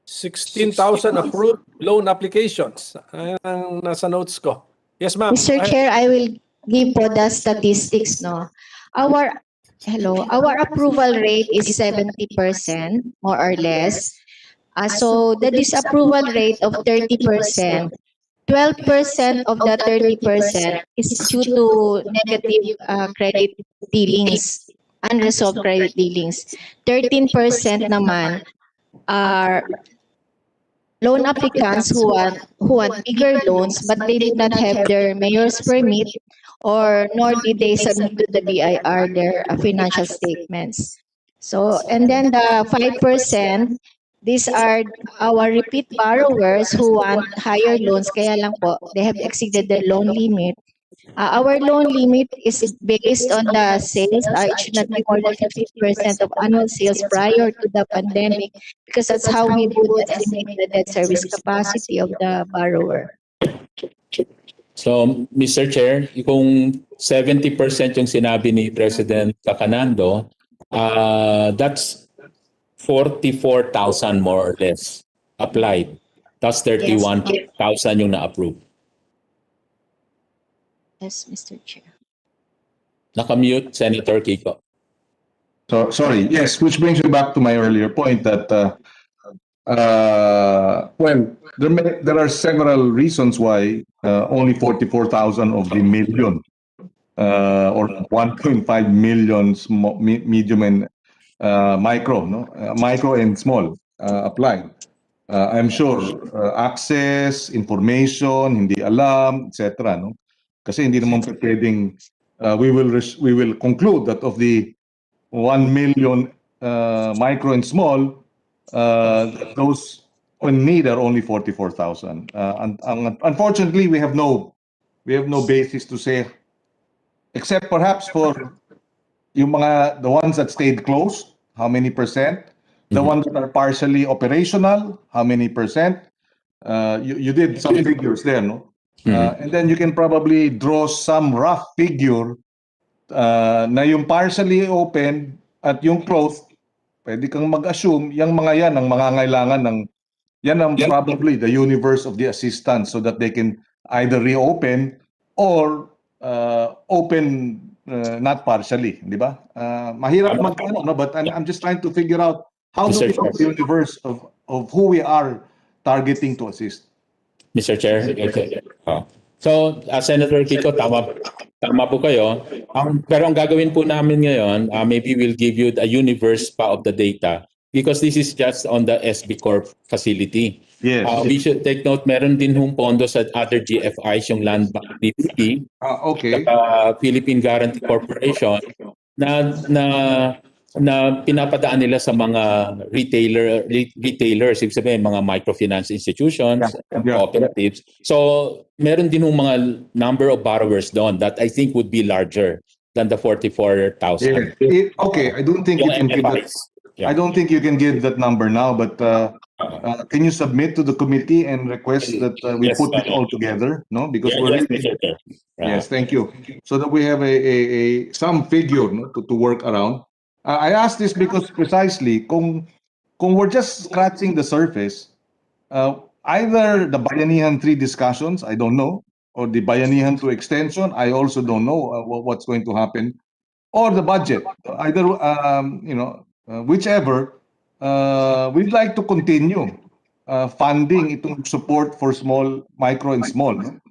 [SPEAKER 2] 16,000 approved loan applications. Ayan ang nasa notes ko. Yes, ma'am.
[SPEAKER 6] Mr. Chair, I will give po the statistics, no. Our approval rate is 70%, more or less. So the disapproval rate of 30%, 12% of the 30% is due to negative credit dealings, unresolved credit dealings. 13% naman are loan applicants who want bigger loans, but they did not have their mayor's permit, or nor did they submit to the BIR their financial statements. So, and then the 5%, these are our repeat borrowers who want higher loans, kaya lang po, they have exceeded their loan limit. Our loan limit is based on the sales. It should not be more than 50% of annual sales prior to the pandemic, because that's how we would estimate the debt service capacity of the borrower.
[SPEAKER 1] So, Mr. Chair, kung 70% yung sinabi ni President Kakanando, that's 44,000 more or less applied. That's 31,000 yung na-approve.
[SPEAKER 6] Yes, Mr. Chair.
[SPEAKER 1] Nakamute, Senator Kiko.
[SPEAKER 5] So sorry. Yes, which brings me back to my earlier point that well, there are several reasons why only 44,000 of the million or 1.5 million medium and micro, no, micro and small apply. I'm sure access, information, hindi alam, etc. No, kasi hindi naman pwedeng we will conclude that of the 1 million micro and small, those in need are only 44,000. Unfortunately, we have no basis to say, except perhaps for the ones that stayed closed, how many percent? The ones that are partially operational, how many percent? You did some figures there, no? And then you can probably draw some rough figure na yung partially open at yung closed, pwede kang mag-assume, yung mga yan ang mangangailangan ng, yan ang probably the universe of the assistance so that they can either reopen or open not partially, di ba? Mahirap magkano, no? But I'm just trying to figure out how do
[SPEAKER 1] Mr.
[SPEAKER 5] we know the universe of who we are targeting to assist.
[SPEAKER 1] Mr. Chair, okay. So, Senator Kiko, tama po kayo. Pero ang gagawin po namin ngayon, maybe we'll give you a universe pa of the data because this is just on the SB Corp facility.
[SPEAKER 5] Yes.
[SPEAKER 1] We should take note, meron din hong pondo sa other GFIs, yung Land Bank DPP,
[SPEAKER 5] Okay.
[SPEAKER 1] Philippine Guarantee Corporation, na pinapadaan nila sa mga retailers, ibig sabihin mga microfinance institutions,
[SPEAKER 5] Yeah.
[SPEAKER 1] cooperatives. So, meron din yung mga number of borrowers doon that I think would be larger than the 44,000.
[SPEAKER 5] Okay, I don't think you
[SPEAKER 1] Yung
[SPEAKER 5] can give that.
[SPEAKER 1] MFIs. Yeah.
[SPEAKER 5] I don't think you can give that number now, but can you submit to the committee and request that we
[SPEAKER 1] Yes,
[SPEAKER 5] put it all together? No, because
[SPEAKER 1] Yes,
[SPEAKER 5] we're
[SPEAKER 1] Mr. Chair.
[SPEAKER 5] yes, thank you. So that we have a some figure, no, to work around. I ask this because precisely kung we're just scratching the surface, either the Bayanihan 3 discussions, I don't know, or the Bayanihan 2 extension, I also don't know what's going to happen, or the budget, either whichever. We'd like to continue funding itong support for small, micro and small. No?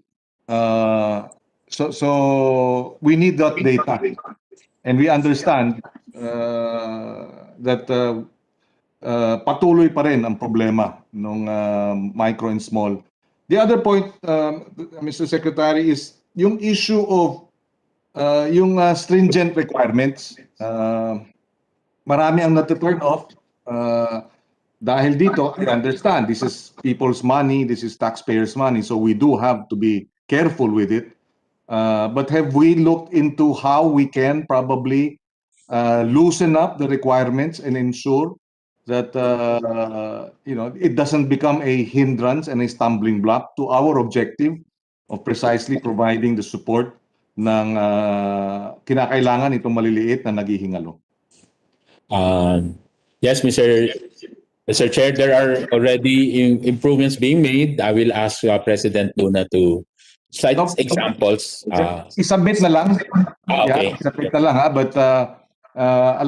[SPEAKER 5] So we need that data, and we understand that patuloy pa rin ang problema ng micro and small. The other point, Mr. Secretary, is yung issue of yung stringent requirements. Marami ang natu-turn off dahil dito, I understand, this is people's money, this is taxpayers' money, so we do have to be careful with it. But have we looked into how we can probably loosen up the requirements and ensure that it doesn't become a hindrance and a stumbling block to our objective of precisely providing the support ng kinakailangan itong maliliit na naghihingalo?
[SPEAKER 1] Yes, Mr. Chair, there are already improvements being made. I will ask President Luna to cite examples.
[SPEAKER 5] I-submit na lang.
[SPEAKER 1] Okay.
[SPEAKER 5] Yeah, i-submit na lang, ha? But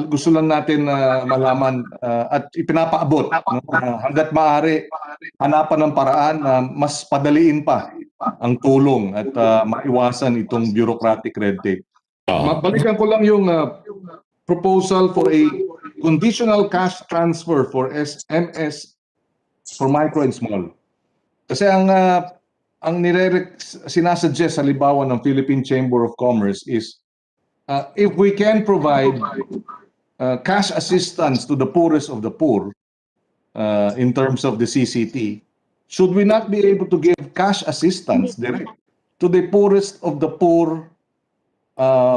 [SPEAKER 5] gusto lang natin malaman at ipinapaabot. No? Hanggat maaari, hanapan ng paraan na mas padaliin pa ang tulong at maiwasan itong bureaucratic red tape. Balikan ko lang yung proposal for a conditional cash transfer for SMS for micro and small. Kasi ang sinasuggest halimbawa ng Philippine Chamber of Commerce is if we can provide cash assistance to the poorest of the poor in terms of the CCT, should we not be able to give cash assistance direct to the poorest of the poor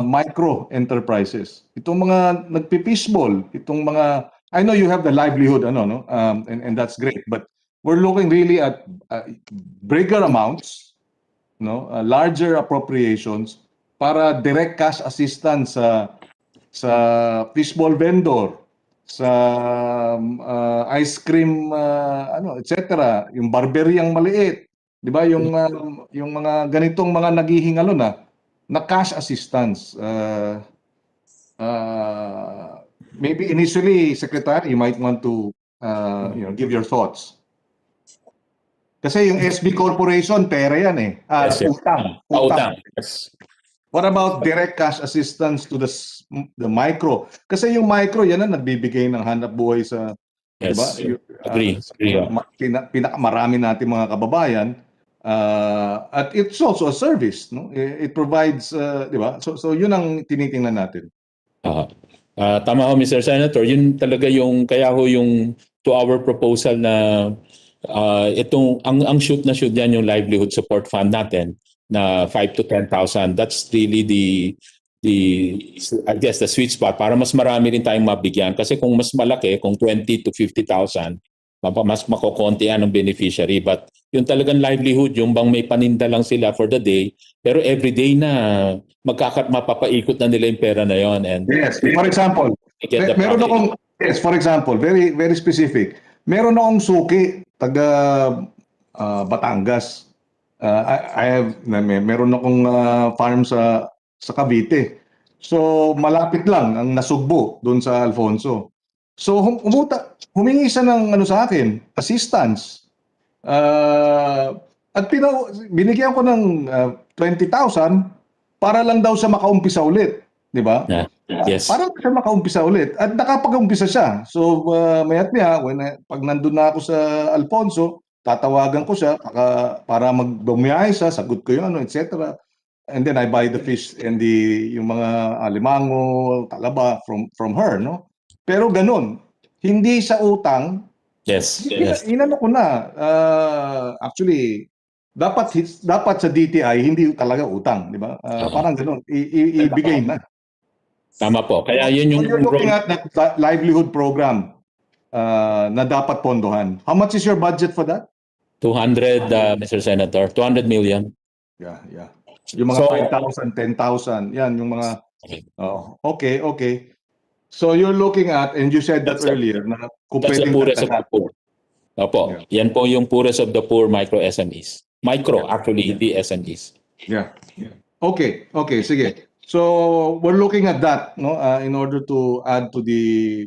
[SPEAKER 5] micro enterprises? Itong mga nagpipishball, itong mga, I know you have the livelihood, and that's great, but we're looking really at bigger amounts, larger appropriations para direct cash assistance sa fishball vendor, sa ice cream, etc. Yung barberyang maliit, di ba? Yung mga ganitong mga naghihingalo na. na cash assistance. Maybe initially, Secretary, you might want to give your thoughts. Kasi yung SB Corporation, pera yan eh.
[SPEAKER 1] Yes, yes.
[SPEAKER 5] Utang.
[SPEAKER 1] Utang. Yes.
[SPEAKER 5] What about direct cash assistance to the micro? Kasi yung micro, yan ang nagbibigay ng hanap buhay sa,
[SPEAKER 1] Yes.
[SPEAKER 5] diba?
[SPEAKER 1] Agree.
[SPEAKER 5] Marami natin mga kababayan. At it's also a service, no? It provides, diba? So yun ang tinitingnan natin.
[SPEAKER 1] Tama ho, Mr. Senator. Yun talaga yung, kaya ho yung to our proposal na ang shoot na shoot yan yung livelihood support fund natin na 5 to 10,000. That's really I guess the sweet spot para mas marami rin tayong mabigyan. Kasi kung mas malaki, kung 20 to 50,000, mas makokontihan ng beneficiary. But yung talagang livelihood, yung bang may paninda lang sila for the day, pero everyday na mapapaikot na nila yung pera na yon. And
[SPEAKER 5] yes, for example, meron akong, yes, for example, very very specific. Meron akong suki taga Batangas. Meron akong farm sa Cavite. So malapit lang ang Nasugbo doon sa Alfonso. So humingi siya ng sa akin, assistance. At binigyan ko ng 20,000 para lang daw siya makaumpisa ulit, 'di ba?
[SPEAKER 1] Yeah. Yes.
[SPEAKER 5] Para siya makaumpisa ulit at nakapag-umpisa siya. So mayat-maya pag nandun na ako sa Alfonso, tatawagan ko siya para magbumiyahe siya, sagot ko 'yung etc. And then I buy the fish and yung mga alimango, talaba from her, no? Pero ganun, hindi sa utang.
[SPEAKER 1] Yes.
[SPEAKER 5] Inano ko na. Actually, dapat sa DTI hindi talaga utang, di ba? Parang ganun, ibigay na.
[SPEAKER 1] Tama po. Kaya yun yung
[SPEAKER 5] You're looking at that livelihood program na dapat pondohan. How much is your budget for that?
[SPEAKER 1] 200, Mr. Senator, 200 million.
[SPEAKER 5] Yeah. Yung mga 5,000, 10,000, yan yung mga okay. So you're looking at, and you said that earlier, na
[SPEAKER 1] That's the poorest of the poor. Opo, yan po yung poorest of the poor micro SMEs. Actually, the SMEs.
[SPEAKER 5] Yeah. Okay, sige. So we're looking at that, no, in order to add to the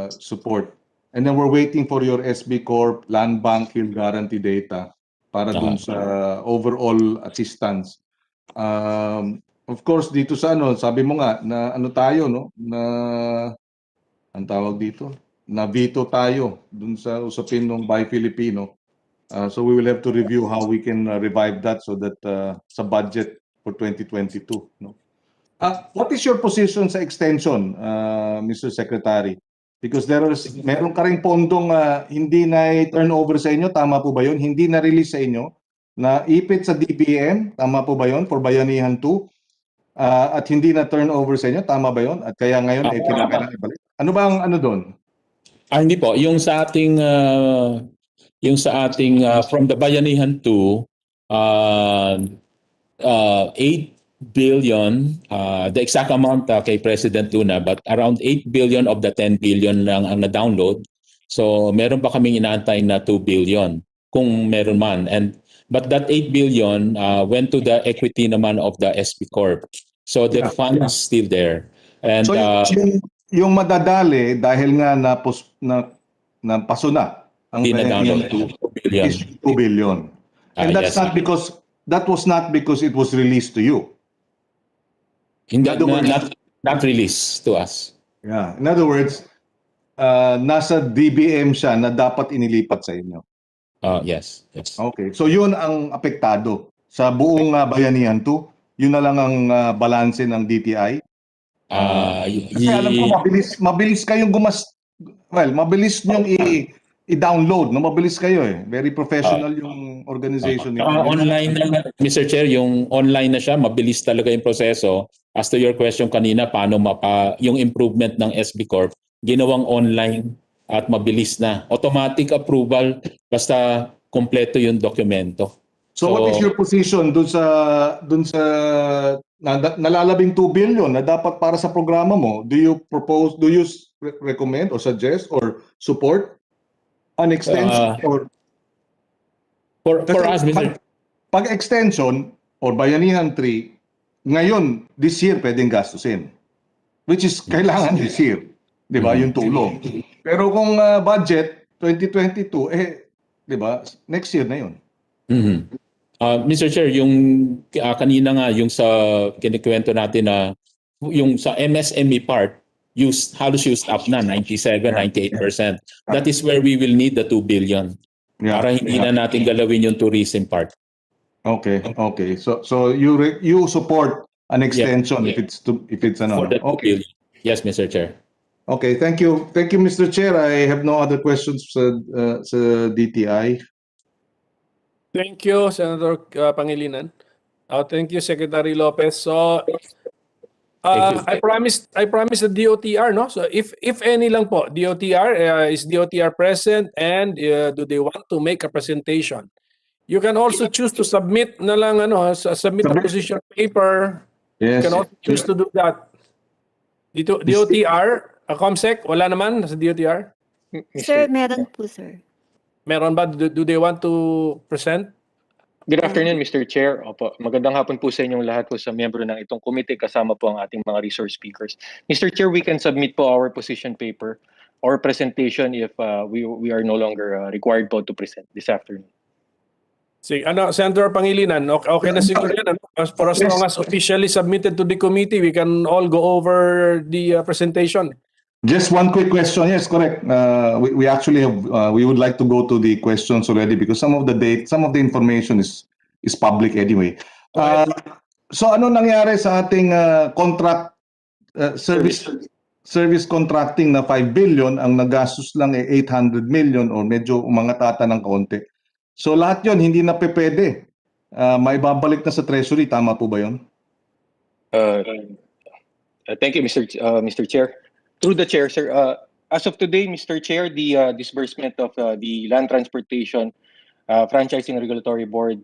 [SPEAKER 5] support. And then we're waiting for your SB Corp, Land Bank, Field Guarantee data para dun sa overall assistance. Of course, dito sa sabi mo nga na tayo, no, na ang tawag dito, na veto tayo dun sa usapin ng Buy Filipino. So we will have to review how we can revive that so that sa budget for 2022, no. What is your position sa extension, Mr. Secretary? Because meron ka ring pondong hindi na turnover sa inyo, tama po ba yun? Hindi na release sa inyo, na ipit sa DBM, tama po ba yun, for Bayanihan 2? At hindi na turnover sa inyo, tama ba yun? At kaya ngayon kinakailangan ibalik. Ano ba ang doon?
[SPEAKER 1] Hindi po, yung sa ating from the Bayanihan 2, 8 billion, the exact amount kay President Luna, but around 8 billion of the 10 billion lang ang na-download. So meron pa kaming inaantay na 2 billion kung meron man. But that 8 billion went to the equity naman of the SB Corp. So the fund is still there. And
[SPEAKER 5] so yung madadali dahil nga na paso na ang
[SPEAKER 1] download 2 billion.
[SPEAKER 5] Is 2 billion. And that's not because it was released to you.
[SPEAKER 1] Not released to us.
[SPEAKER 5] Yeah. In other words, nasa DBM siya na dapat inilipat sa inyo.
[SPEAKER 1] Yes.
[SPEAKER 5] Okay. So yun ang apektado sa buong Bayanihan 2. Yun na lang ang balanse ng DTI. Kasi alam ko mabilis kayong mabilis niyong i-download, no? Mabilis kayo eh. Very professional yung organization niyo.
[SPEAKER 1] Online na, Mr. Chair, yung online na siya, mabilis talaga yung proseso. As to your question kanina, paano yung improvement ng SB Corp, ginawang online at mabilis na. Automatic approval, basta kompleto yung dokumento.
[SPEAKER 5] So what is your position dun sa nalalabing 2 billion na dapat para sa programa mo? Do you recommend or suggest or support an extension
[SPEAKER 1] for us, Mr.
[SPEAKER 5] Pag extension or Bayanihan 3, ngayon, this year, pwedeng gastusin. Which is kailangan this year. Di ba? Yung tulong. Pero kung budget, 2022, di ba? Next year na yun.
[SPEAKER 1] Mr. Chair, yung kanina nga, yung sa kinikwento natin na yung sa MSME part, halos used up na, 97-98%. That is where we will need the 2 billion.
[SPEAKER 5] Yeah.
[SPEAKER 1] Para hindi na natin galawin yung tourism part.
[SPEAKER 5] Okay. So you support an extension if it's ano.
[SPEAKER 1] For the 2
[SPEAKER 5] Okay.
[SPEAKER 1] billion. Yes, Mr. Chair.
[SPEAKER 5] Okay, thank you, Mr. Chair. I have no other questions sa DTI.
[SPEAKER 2] Thank you, Senator Pangilinan. Thank you, Secretary Lopez. So,
[SPEAKER 1] Thank you.
[SPEAKER 2] I promised the DOTR, no? So, if any lang po, DOTR, is DOTR present and do they want to make a presentation? You can also choose to submit na lang, submit a position paper. You
[SPEAKER 5] Yes.
[SPEAKER 2] can also choose to do that. Dito, DOTR, COMSEC, wala naman sa DOTR?
[SPEAKER 7] Sir, meron po, sir.
[SPEAKER 2] Meron ba? Do they want to present?
[SPEAKER 8] Good afternoon, Mr. Chair. Opo, magandang hapon po sa inyong lahat po sa miyembro ng itong komite kasama po ang ating mga resource speakers. Mr. Chair, we can submit po our position paper or presentation if we are no longer required po to present this afternoon.
[SPEAKER 2] Sige, Senator Pangilinan, okay na siguro yan. For as long as officially submitted to the committee, we can all go over the presentation.
[SPEAKER 5] Just one quick question. Yes, correct. We actually have. We would like to go to the questions already because some of the information is public anyway. So ano nangyari sa ating contract service contracting na 5 billion, ang nagastos lang 800 million or medyo umangatata ng kaunti. So lahat yon hindi na pwede. Maibabalik na sa treasury, tama po ba yon?
[SPEAKER 8] Thank you, Mr. Chair. Through the chair, sir. As of today, Mr. Chair, the disbursement of the Land Transportation Franchising Regulatory Board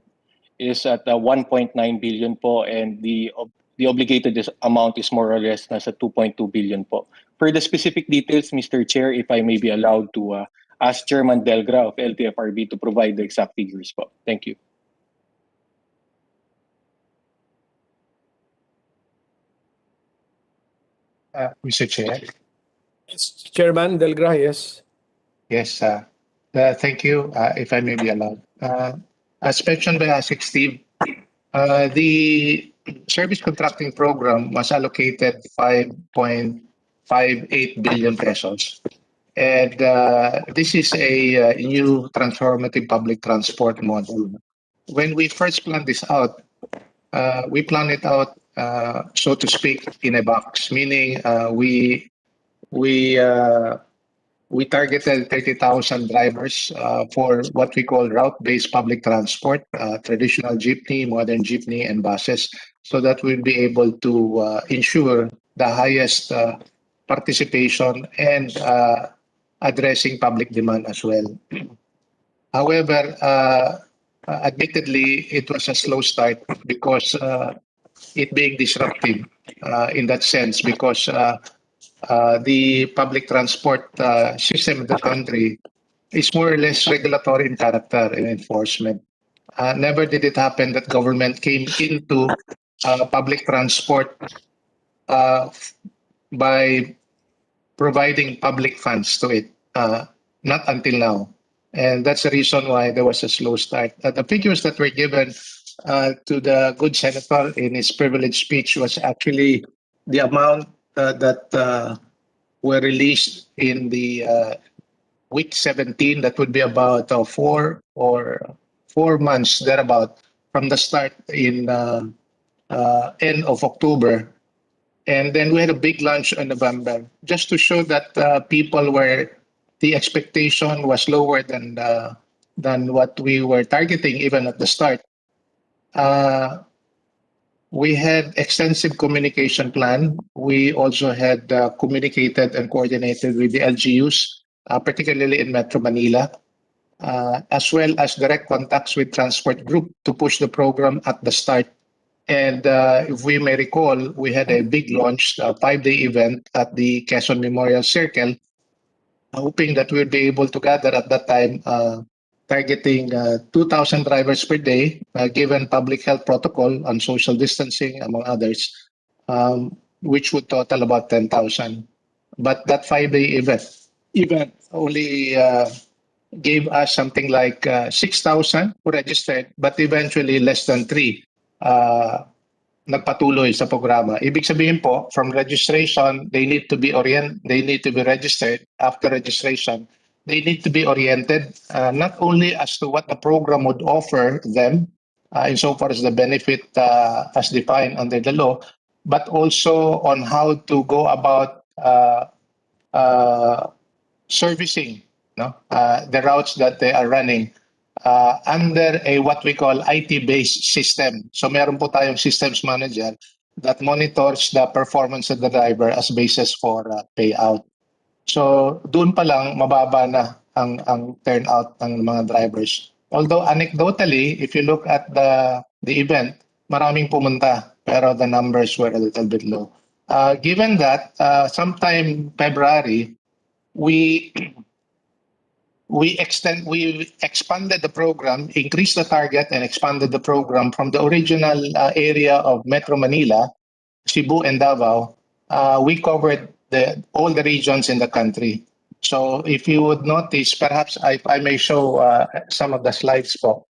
[SPEAKER 8] is at 1.9 billion po, and the obligated amount is more or less nasa 2.2 billion po. For the specific details, Mr. Chair, if I may be allowed to ask Chairman Delgra of LTFRB to provide the exact figures po. Thank you.
[SPEAKER 9] Mr. Chair.
[SPEAKER 2] Chairman Delgra, yes.
[SPEAKER 9] Yes, thank you, if I may be allowed. As mentioned by ASIC Steve, the service contracting program was allocated 5.58 billion pesos. And this is a new transformative public transport model. When we first planned this out, we planned it out, so to speak, in a box, meaning we targeted 30,000 drivers for what we call route-based public transport, traditional jeepney, modern jeepney, and buses, so that we'll be able to ensure the highest participation and addressing public demand as well. However, admittedly, it was a slow start because it being disruptive in that sense, because the public transport system in the country is more or less regulatory in character and enforcement. Never did it happen that government came into public transport by providing public funds to it, not until now. And that's the reason why there was a slow start. The figures that were given to the good senator in his privileged speech was actually the amount that were released in the week 17. That would be about 4 months thereabout from the start in end of October. And then we had a big launch in November, just to show that the expectation was lower than what we were targeting even at the start. We had extensive communication plan. We also had communicated and coordinated with the LGUs, particularly in Metro Manila, as well as direct contacts with Transport Group to push the program at the start. And if we may recall, we had a big launch, a 5-day event at the Quezon Memorial Circle, hoping that we'll be able to gather at that time targeting 2,000 drivers per day, given public health protocol on social distancing, among others, which would total about 10,000. But that 5-day event only gave us something like 6,000 who registered, but eventually less than 3 nagpatuloy sa programa. Ibig sabihin po, from registration, they need to be registered. After registration, they need to be oriented not only as to what the program would offer them, insofar as the benefit as defined under the law, but also on how to go about servicing the routes that they are running under a what we call IT-based system. So meron po tayong systems manager that monitors the performance of the driver as basis for payout. So doon pa lang mababa na ang turnout ng mga drivers. Although anecdotally, if you look at the event, maraming pumunta, pero the numbers were a little bit low. Given that, sometime February, we expanded the program, increased the target, and expanded the program from the original area of Metro Manila, Cebu, and Davao. We covered all the regions in the country. So if you would notice, perhaps I may show some of the slides po,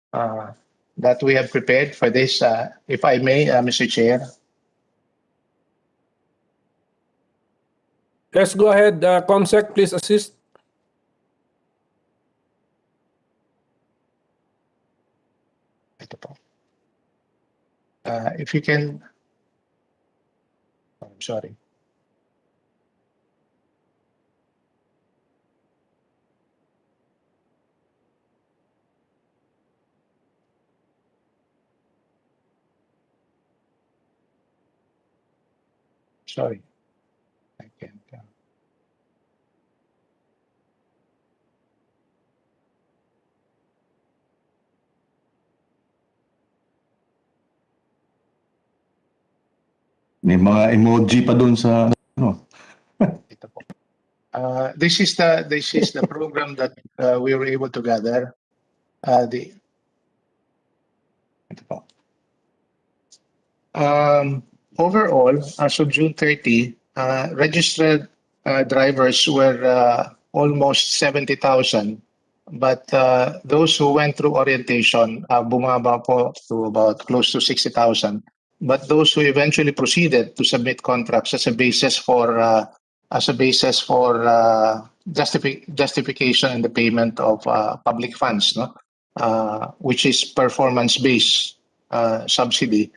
[SPEAKER 9] that we have prepared for this, if I may, Mr. Chair.
[SPEAKER 2] Let's go ahead. Comsec, please assist.
[SPEAKER 9] Ito po. If you can, I'm sorry. Sorry, I can't.
[SPEAKER 5] May mga emoji pa doon sa ano.
[SPEAKER 9] Ito po. This is the program that we were able to gather. Ito po. Overall, as of June 30, registered drivers were almost 70,000. But those who went through orientation, bumaba po to about close to 60,000. But those who eventually proceeded to submit contracts as a basis for justification in the payment of public funds, which is performance-based subsidy,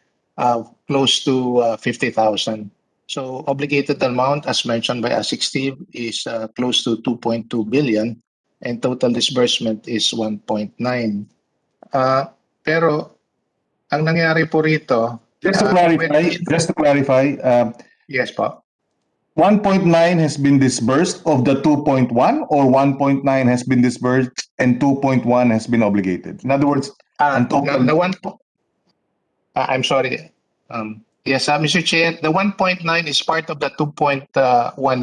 [SPEAKER 9] close to 50,000. So obligated amount, as mentioned by ASIC Steve, is close to 2.2 billion, and total disbursement is 1.9. Pero ang nangyari po rito,
[SPEAKER 5] Just to clarify,
[SPEAKER 9] yes po.
[SPEAKER 5] 1.9 has been disbursed of the 2.1, or 1.9 has been disbursed and 2.1 has been obligated. In other words, ang total.
[SPEAKER 9] The one. I'm sorry. Yes, Mr. Chair, the 1.9 is part of the 2.1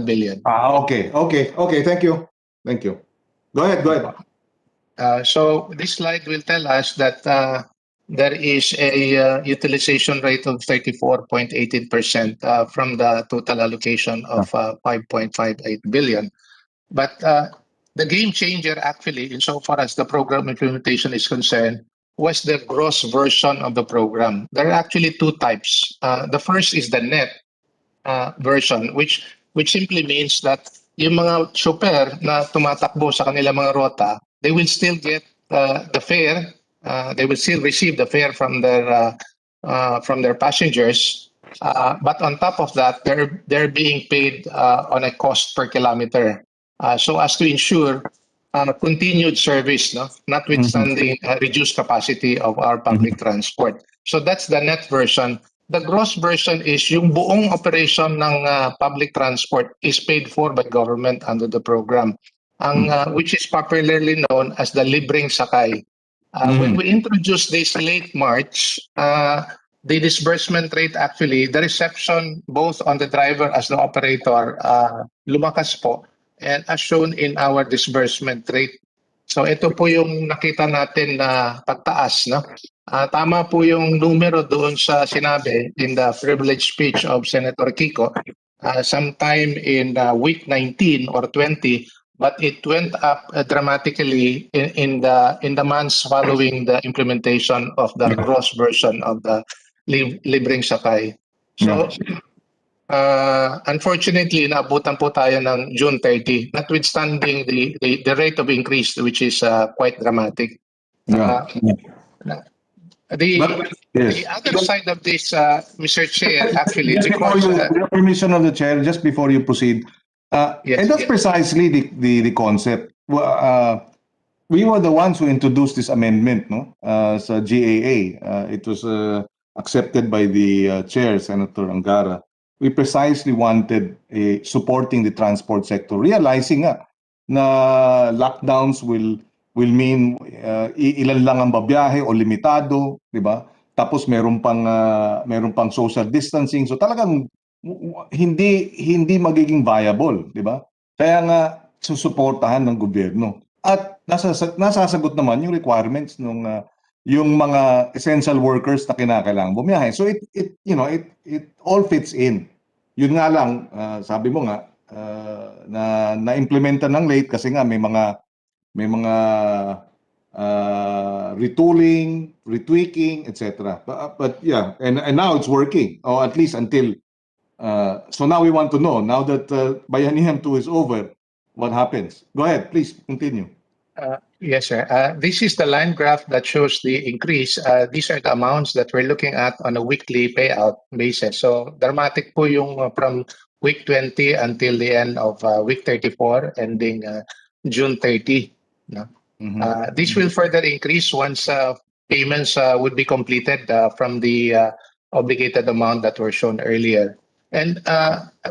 [SPEAKER 9] billion.
[SPEAKER 5] Okay. Thank you. Go ahead.
[SPEAKER 9] So this slide will tell us that there is a utilization rate of 34.18% from the total allocation of 5.58 billion. But the game changer, actually, insofar as the program implementation is concerned, was the gross version of the program. There are actually two types. The first is the net version, which simply means that yung mga chauffeur na tumatakbo sa kanilang mga rota, they will still get the fare. They will still receive the fare from their passengers, but on top of that, they're being paid on a cost per kilometer, so as to ensure continued service, notwithstanding reduced capacity of our public transport. So that's the net version. The gross version is yung buong operation ng public transport is paid for by government under the program, which is popularly known as the libreng sakay. When we introduced this late March, the disbursement rate, actually, the reception both on the driver as the operator, lumakas po. And as shown in our disbursement rate, So ito po yung nakita natin na pagtaas, no? Tama po yung numero doon sa sinabi in the privilege speech of Senator Kiko, sometime in week 19 or 20, but it went up dramatically in the months following the implementation of the gross version of the libreng sakay. So unfortunately, naabutan po tayo ng June 30, notwithstanding the rate of increase, which is quite dramatic.
[SPEAKER 5] Yeah.
[SPEAKER 9] The
[SPEAKER 5] Yes.
[SPEAKER 9] other side of this, Mr. Chair, actually,
[SPEAKER 5] Just before
[SPEAKER 9] because
[SPEAKER 5] you, with the permission of the chair, just before you proceed,
[SPEAKER 9] Yes,
[SPEAKER 5] and that's
[SPEAKER 9] yes.
[SPEAKER 5] precisely the concept. We were the ones who introduced this amendment, no? Sa GAA. It was accepted by the chair, Senator Angara. We precisely wanted supporting the transport sector, realizing nga na lockdowns will mean ilan lang ang babiyahe o limitado, di ba? Tapos meron pang social distancing. So talagang hindi magiging viable, di ba? Kaya nga susuportahan ng gobyerno. At nasasagot naman yung requirements ng yung mga essential workers na kinakailangan bumiyahe. So it all fits in. Yun nga lang, sabi mo nga na-implementa ng late kasi nga may mga retooling, retweaking, etc. But yeah, and now it's working, or at least until so now we want to know, now that Bayanihan 2 is over, what happens? Go ahead, please continue.
[SPEAKER 9] Yes, sir. This is the line graph that shows the increase. These are the amounts that we're looking at on a weekly payout basis. So dramatic po yung from week 20 until the end of week 34, ending June 30. No? This will further increase once payments would be completed from the obligated amount that were shown earlier. And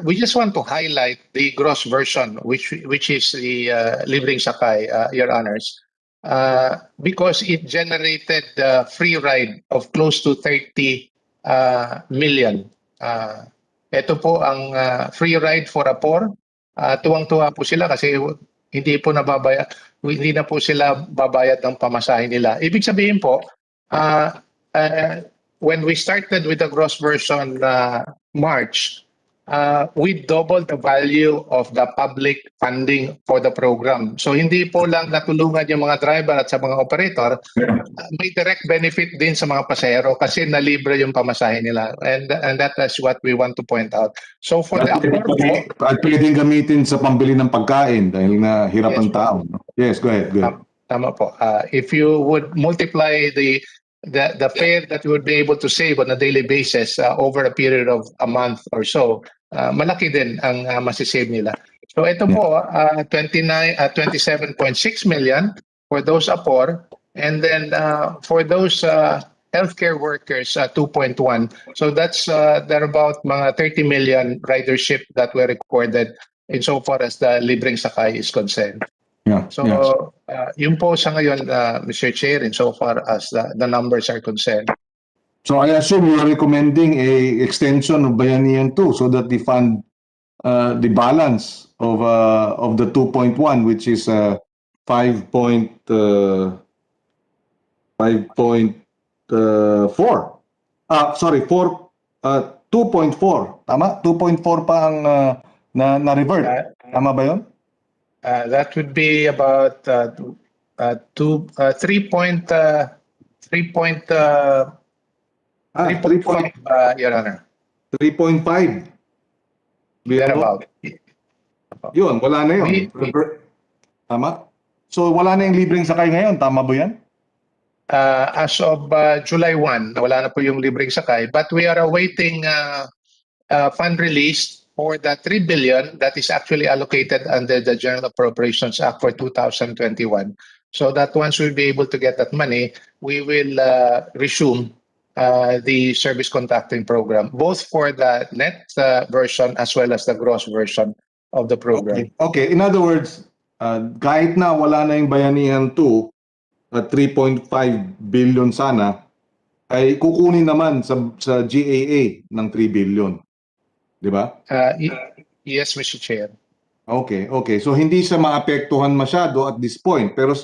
[SPEAKER 9] we just want to highlight the gross version, which is the libreng sakay, Your Honors, because it generated free ride of close to 30 million. Ito po ang free ride for a poor. Tuwang-tuwa po sila kasi hindi na po sila babayad ng pamasahe nila. Ibig sabihin po, when we started with the gross version March, we doubled the value of the public funding for the program. So hindi po lang natulungan yung mga driver at sa mga operator, may direct benefit din sa mga pasahero kasi nalibre yung pamasahe nila. And that is what we want to point out. So for the
[SPEAKER 5] At pwedeng gamitin sa pambili ng pagkain dahil na hirap ang tao. No? Yes, go ahead.
[SPEAKER 9] Tama po. If you would multiply the fare that you would be able to save on a daily basis over a period of a month or so, malaki din ang masisave nila. So ito po, 27.6 million for those poor, and then for those healthcare workers, 2.1. So that's there about mga 30 million ridership that were recorded insofar as the libreng sakay is concerned.
[SPEAKER 5] Yeah.
[SPEAKER 9] So yun po sa ngayon, Mr. Chair, insofar as the numbers are concerned.
[SPEAKER 5] So I assume you are recommending a extension of Bayanihan 2 so that they fund the balance of the 2.1, which is 5.4. Sorry, 2.4. Tama? 2.4 pa ang na-revert. Tama ba yun?
[SPEAKER 9] That would be about 3.5, Your Honor.
[SPEAKER 5] 3.5.
[SPEAKER 9] Thereabout.
[SPEAKER 5] Yun, wala na yun. Tama? So wala na yung libreng sakay ngayon. Tama ba yan?
[SPEAKER 9] As of July 1, wala na po yung libreng sakay. But we are awaiting fund release for the 3 billion that is actually allocated under the General Appropriations Act for 2021. So that once we'll be able to get that money, we will resume the service contracting program, both for the net version as well as the gross version of the program.
[SPEAKER 5] Okay. In other words, kahit na wala na yung Bayanihan 2 at 3.5 billion sana, ay kukunin naman sa GAA ng 3 billion. Di ba?
[SPEAKER 9] Yes, Mr. Chair.
[SPEAKER 5] Okay. So hindi siya maapektuhan masyado at this point. Pero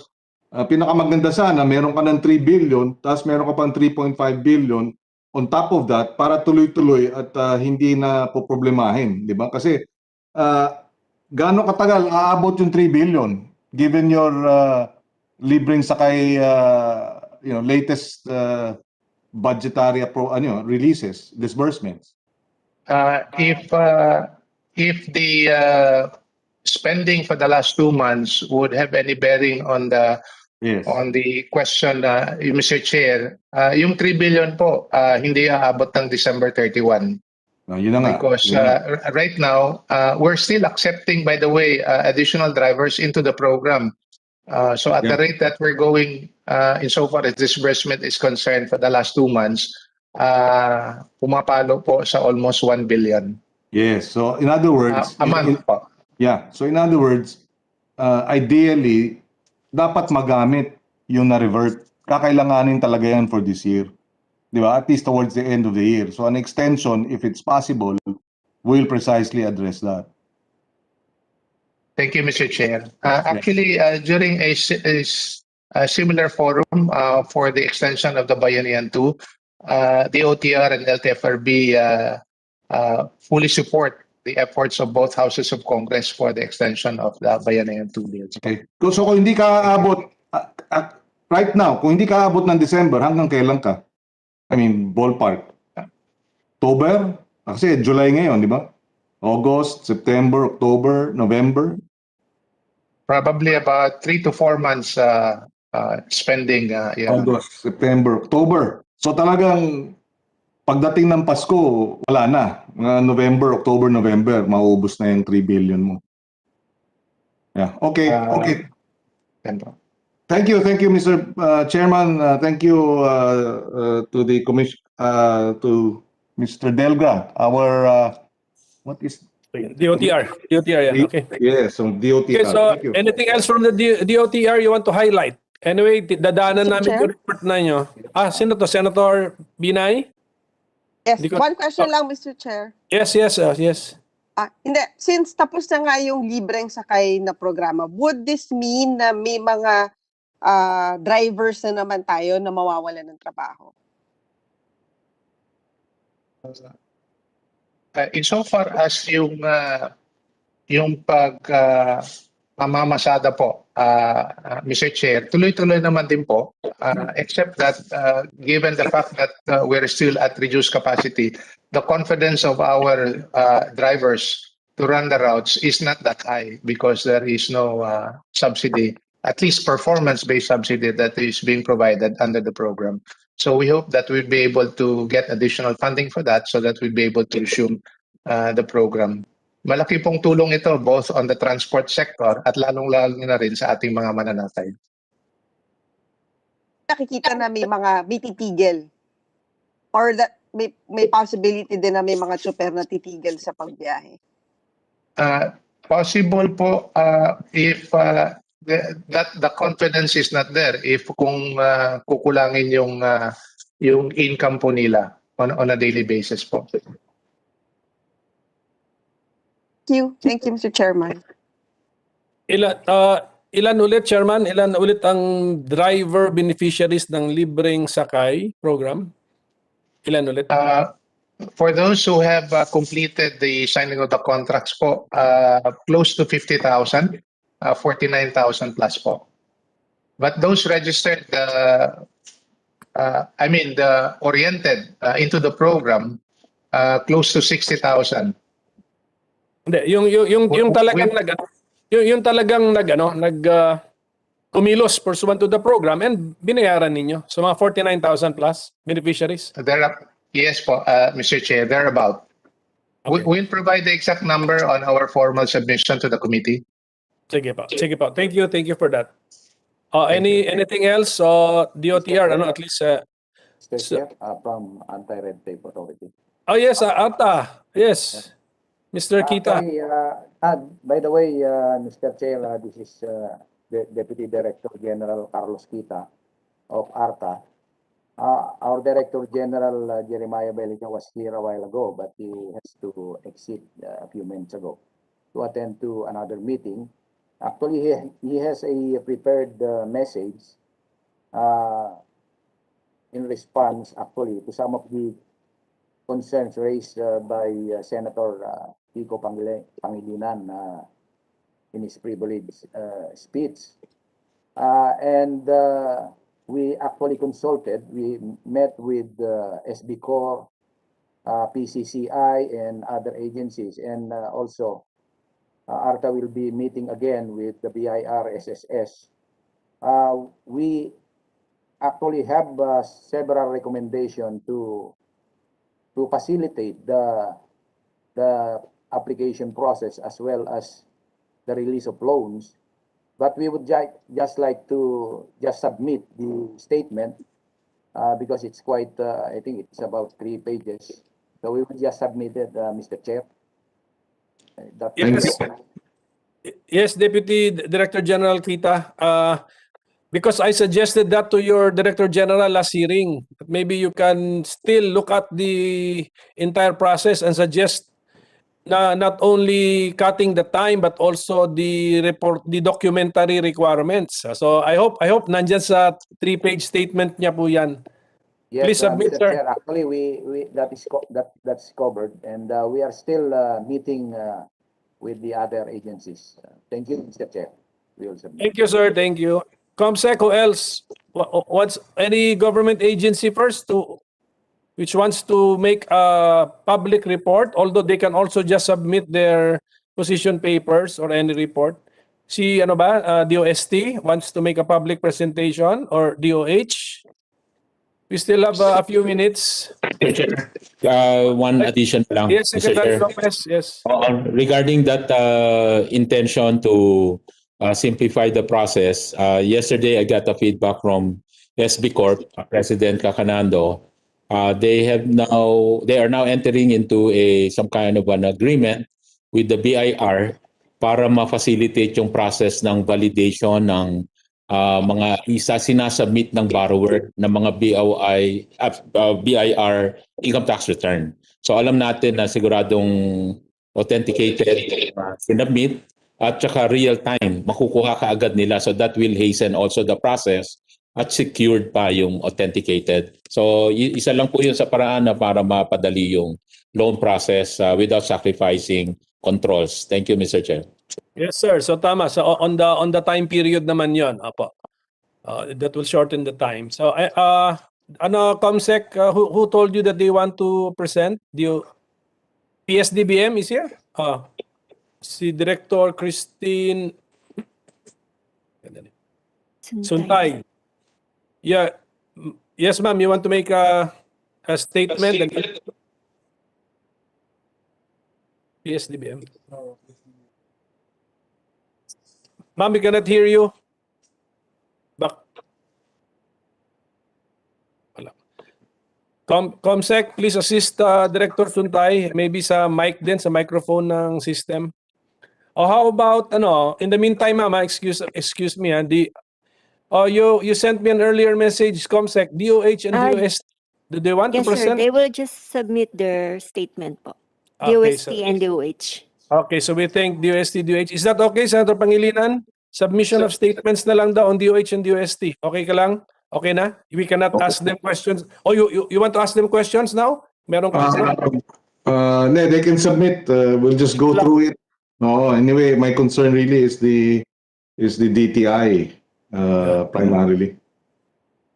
[SPEAKER 5] Pinakamaganda sana, meron ka ng 3 billion, tapos meron ka pang 3.5 billion on top of that para tuloy-tuloy at hindi na poproblemahin, di ba? Kasi gaano katagal aabot yung 3 billion given your libreng sakay latest budgetary releases, disbursements?
[SPEAKER 9] If the spending for the last 2 months would have any bearing on the
[SPEAKER 5] Yes.
[SPEAKER 9] question, Mr. Chair, yung 3 billion po, hindi aabot ng December 31.
[SPEAKER 5] Yun na nga.
[SPEAKER 9] Because right now, we're still accepting, by the way, additional drivers into the program. So at the rate that we're going, insofar as disbursement is concerned for the last 2 months, pumapalo po sa almost 1 billion.
[SPEAKER 5] Yes. So in other words,
[SPEAKER 9] A month po.
[SPEAKER 5] yeah. So in other words, ideally, dapat magamit yung na-revert. Kakailanganin talaga yan for this year. Di ba? At least towards the end of the year. So an extension, if it's possible, will precisely address that.
[SPEAKER 9] Thank you, Mr. Chair. Actually, during a similar forum for the extension of the Bayanihan 2, the OTR and LTFRB fully support the efforts of both houses of Congress for the extension of the Bayanihan 2 bills.
[SPEAKER 5] Okay. So kung hindi ka aabot, right now, kung hindi ka aabot ng December, hanggang kailan ka? I mean, ballpark. October? Kasi July ngayon, di ba? August, September, October, November?
[SPEAKER 9] Probably about 3 to 4 months spending.
[SPEAKER 5] August, September, October. So talagang pagdating ng Pasko, wala na. November, October, November, mauubos na yung 3 billion mo. Yeah. Okay. Okay. Thank you, Mr. Chairman. Thank you to the commission, to Mr. Delga, our what is
[SPEAKER 2] DOTR. DOTR, yeah. Okay.
[SPEAKER 5] yes, so DOTR.
[SPEAKER 2] Okay, so
[SPEAKER 5] Thank you.
[SPEAKER 2] anything else from the DOTR you want to highlight? Anyway, dadaanan
[SPEAKER 4] Mr.
[SPEAKER 2] namin
[SPEAKER 4] Chair?
[SPEAKER 2] yung report na nyo. Sino to? Senator Binay?
[SPEAKER 4] Yes,
[SPEAKER 2] Hindi ko-
[SPEAKER 4] one question lang, Mr. Chair.
[SPEAKER 2] Yes.
[SPEAKER 4] Hindi, since tapos na nga yung libreng sakay na programa, would this mean na may mga drivers na naman tayo na mawawalan ng trabaho?
[SPEAKER 9] Insofar as yung pamamasada po, Mr. Chair, tuloy-tuloy naman din po, except that given the fact that we're still at reduced capacity, the confidence of our drivers to run the routes is not that high because there is no subsidy, at least performance-based subsidy that is being provided under the program. So we hope that we'll be able to get additional funding for that so that we'll be able to resume the program. Malaki pong tulong ito both on the transport sector at lalong-lalo na rin sa ating mga mananatay.
[SPEAKER 4] Nakikita na may mga titigil or that may possibility din na may mga tsuper na titigil sa pagbiyahe.
[SPEAKER 9] Possible po if the confidence is not there, if kung kukulangin yung income po nila on a daily basis po.
[SPEAKER 4] Thank you, Mr. Chairman.
[SPEAKER 2] Ilan ulit, Chairman? Ilan ulit ang driver beneficiaries ng libreng sakay program? Ilan ulit?
[SPEAKER 9] For those who have completed the signing of the contracts po, close to 50,000, 49,000 plus po. But those registered, the oriented into the program, close to 60,000.
[SPEAKER 2] Hindi, yung talagang kumilos pursuant to the program and binayaran ninyo. So mga 49,000 plus beneficiaries.
[SPEAKER 9] Yes po, Mr. Chair, thereabout.
[SPEAKER 2] Okay.
[SPEAKER 9] We'll provide the exact number on our formal submission to the committee.
[SPEAKER 2] Sige po. Thank you for that. Anything else? DOTR, at least.
[SPEAKER 10] From Anti-Red Tape Authority.
[SPEAKER 2] Oh yes, Arta. Yes, Mr. Kita.
[SPEAKER 10] By the way, Mr. Chair, this is the Deputy Director General Carlos Kita of ARTA. Our Director General Jeremiah Belica was here a while ago, but he has to exit a few minutes ago to attend to another meeting. Actually, he has a prepared message in response, actually, to some of the concerns raised by Senator Kiko Pangilinan in his privileged speech. And we actually consulted, we met with SB Corps, PCCI, and other agencies, and also ARTA will be meeting again with the BIR SSS. We actually have several recommendations to facilitate the application process as well as the release of loans. But we would just like to just submit the statement because it's quite, I think it's about 3 pages. So we would just submit it, Mr. Chair.
[SPEAKER 2] Yes. Yes, Deputy Director General Kita. Because I suggested that to your Director General last hearing, maybe you can still look at the entire process and suggest not only cutting the time but also the documentary requirements. So I hope nandyan sa 3-page statement niya po yan.
[SPEAKER 10] Yes,
[SPEAKER 2] Please submit,
[SPEAKER 10] Mr.
[SPEAKER 2] sir.
[SPEAKER 10] Chair. Actually, that's covered, and we are still meeting with the other agencies. Thank you, Mr. Chair. We will submit.
[SPEAKER 2] Thank you, sir. Thank you. Comsec, who else? What's any government agency first which wants to make a public report, although they can also just submit their position papers or any report. Si ano ba, DOST wants to make a public presentation, or DOH? We still have a few minutes.
[SPEAKER 1] One addition lang,
[SPEAKER 2] Yes,
[SPEAKER 1] Mr.
[SPEAKER 2] Secretary
[SPEAKER 1] Chair.
[SPEAKER 2] Lopez, yes.
[SPEAKER 1] Regarding that intention to simplify the process, yesterday I got a feedback from SB Corp, President Kakanando. They are now entering into some kind of an agreement with the BIR para ma-facilitate yung process ng validation ng mga sinasubmit ng borrower ng mga BIR income tax return. So alam natin na siguradong authenticated, sinubmit, at saka real time, makukuha ka agad nila. So that will hasten also the process at secured pa yung authenticated. So isa lang po yun sa paraan na para mapadali yung loan process without sacrificing controls. Thank you, Mr. Chair.
[SPEAKER 2] Yes, sir. So tama. So on the time period naman yon, apo. That will shorten the time. So Comsec, who told you that they want to present? PSDBM is here? Si Director Christine Suntay. Yeah. Yes, ma'am. You want to make a statement? PSDBM. Ma'am, we cannot hear you. Comsec, please assist Director Suntay, maybe sa mic din, sa microphone ng system. Or how about, in the meantime, ma'am, excuse me, you sent me an earlier message, Comsec, DOH and DOS, do they want to
[SPEAKER 7] Yes, sir.
[SPEAKER 2] present?
[SPEAKER 7] They will just submit their statement po.
[SPEAKER 2] Okay,
[SPEAKER 7] DOST and DOH.
[SPEAKER 2] Okay, so we thank DOST, DOH. Is that okay, Senator Pangilinan? Submission of statements na lang daw on DOH and DOST. Okay ka lang? Okay na? We cannot ask them questions. Oh, you want to ask them questions now? Meron question?
[SPEAKER 5] They can submit. We'll just go through it. No, anyway, my concern really is the DTI primarily.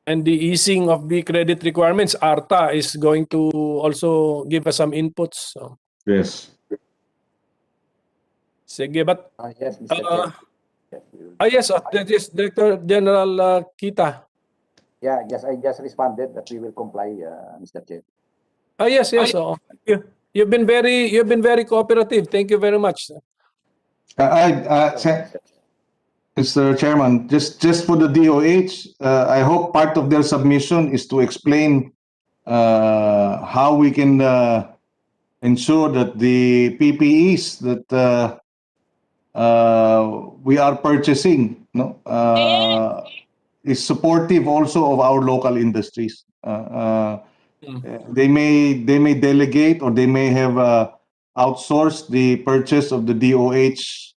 [SPEAKER 2] And the easing of the credit requirements, ARTA is going to also give us some inputs. So.
[SPEAKER 5] Yes.
[SPEAKER 2] Sige, but
[SPEAKER 10] Yes, Mr. Chair.
[SPEAKER 2] yes, that is Director General Kita.
[SPEAKER 10] Yeah, I just responded that we will comply, Mr. Chair.
[SPEAKER 2] Yes. You've been very cooperative. Thank you very much.
[SPEAKER 5] Mr. Chairman, just for the DOH, I hope part of their submission is to explain how we can ensure that the PPEs that we are purchasing, is supportive also of our local industries. They may delegate or they may have outsourced the purchase of the DOH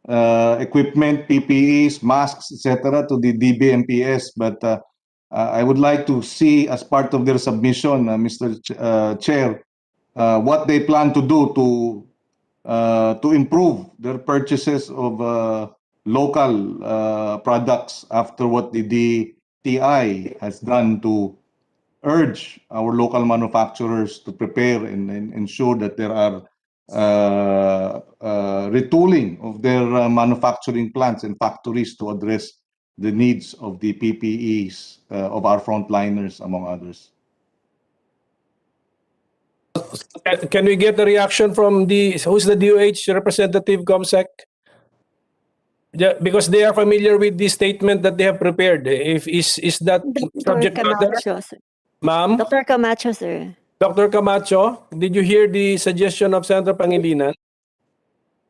[SPEAKER 5] equipment, PPEs, masks, etc. to the DBMPS, but I would like to see as part of their submission, Mr. Chair, what they plan to do to improve their purchases of local products after what the DTI has done to urge our local manufacturers to prepare and ensure that there are retooling of their manufacturing plants and factories to address the needs of the PPEs of our frontliners, among others.
[SPEAKER 2] Can we get a reaction from who's the DOH representative, Comsec? Yeah, because they are familiar with the statement that they have prepared. If is that
[SPEAKER 7] Dr.
[SPEAKER 2] subject matter?
[SPEAKER 7] Camacho, sir.
[SPEAKER 2] Ma'am?
[SPEAKER 7] Dr. Camacho, sir.
[SPEAKER 2] Dr. Camacho, did you hear the suggestion of Senator Pangilinan?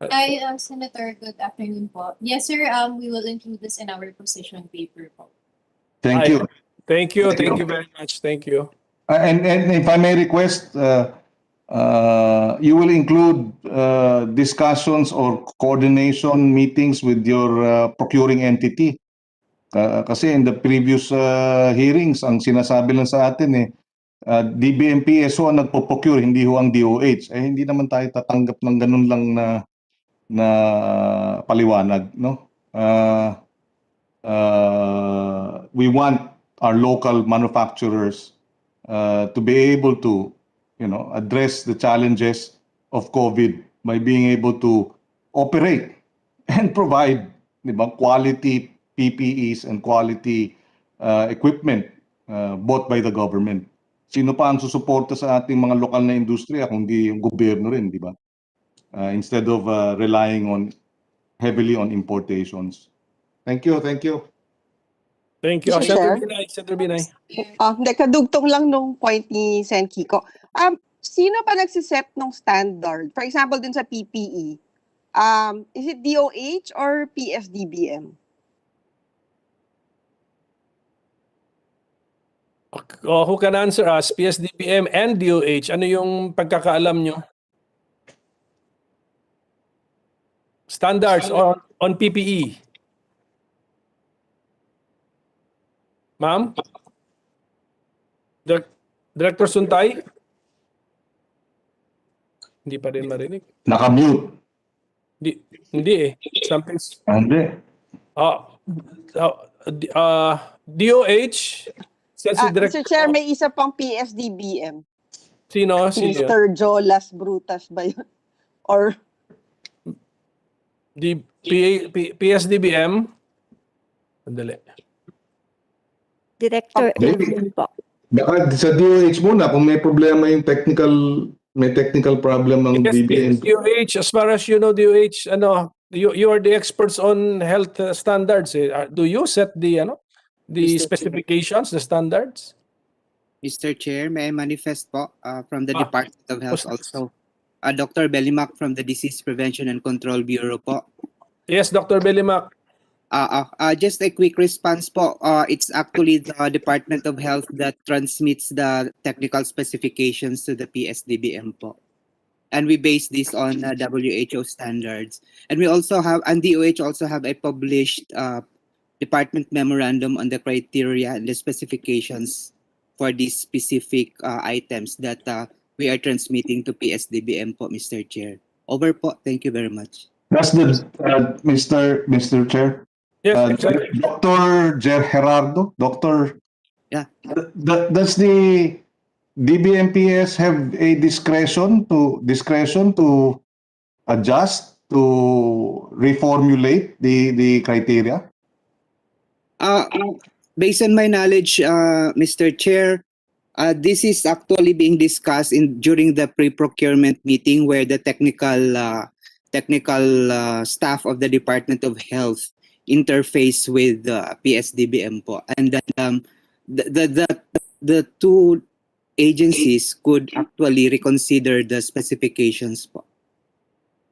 [SPEAKER 11] Hi, Senator. Good afternoon po. Yes, sir. We will include this in our position paper po.
[SPEAKER 5] Thank you.
[SPEAKER 2] Thank you. Thank you very much. Thank you.
[SPEAKER 5] And if I may request, you will include discussions or coordination meetings with your procuring entity. Kasi in the previous hearings, ang sinasabi lang sa atin DBMPSO ang nagpo-procure, hindi ho ang DOH. Hindi naman tayo tatanggap ng ganun lang na paliwanag, no? We want our local manufacturers to be able to, address the challenges of COVID by being able to operate and provide, quality PPEs and quality equipment bought by the government. Sino pa ang susuporta sa ating mga lokal na industriya kung di yung gobyerno rin, di ba? Instead of relying heavily on importations. Thank you, thank you.
[SPEAKER 2] Thank you.
[SPEAKER 4] Mr.
[SPEAKER 2] Senator Binay.
[SPEAKER 4] Hindi, kadugtong lang nung point ni Sen Kiko. Sino pa nagsiset ng standard? For example, dun sa PPE, is it DOH or PSDBM?
[SPEAKER 2] Who can answer us? PSDBM and DOH. Ano yung pagkakaalam nyo? Standards on PPE. Ma'am? Director Suntay? Hindi pa rin marinig.
[SPEAKER 5] Nakamute.
[SPEAKER 2] Hindi eh. Something.
[SPEAKER 5] Hindi.
[SPEAKER 2] DOH?
[SPEAKER 4] Mr. Chair, may isa pang PSDBM.
[SPEAKER 2] Sino?
[SPEAKER 4] Mr. Jolas Brutas ba yun? Or?
[SPEAKER 2] PSDBM? Andali.
[SPEAKER 7] Director Irvin po.
[SPEAKER 5] Baka sa DOH muna kung may problema yung may technical problem ng DBM.
[SPEAKER 2] DOH, as far as you know, DOH, you are the experts on health standards. Do you set the specifications, the standards?
[SPEAKER 12] Mr. Chair, may I manifest po from the Department of Health also. Dr. Bellimac from the Disease Prevention and Control Bureau po.
[SPEAKER 2] Yes, Dr. Bellimac.
[SPEAKER 12] Just a quick response po. It's actually the Department of Health that transmits the technical specifications to the PSDBM po. And we base this on WHO standards. And we also have, and DOH also have a published department memorandum on the criteria and the specifications for these specific items that we are transmitting to PSDBM po, Mr. Chair. Over po. Thank you very much.
[SPEAKER 5] That's the Mr. Chair.
[SPEAKER 2] Yes,
[SPEAKER 5] Dr. Gerardo, Doctor.
[SPEAKER 12] Yeah.
[SPEAKER 5] Does the DBMPS have a discretion to adjust, to reformulate the criteria?
[SPEAKER 12] Based on my knowledge, Mr. Chair, this is actually being discussed during the pre-procurement meeting where the technical staff of the Department of Health interface with PSDBM po. And then the two agencies could actually reconsider the specifications po.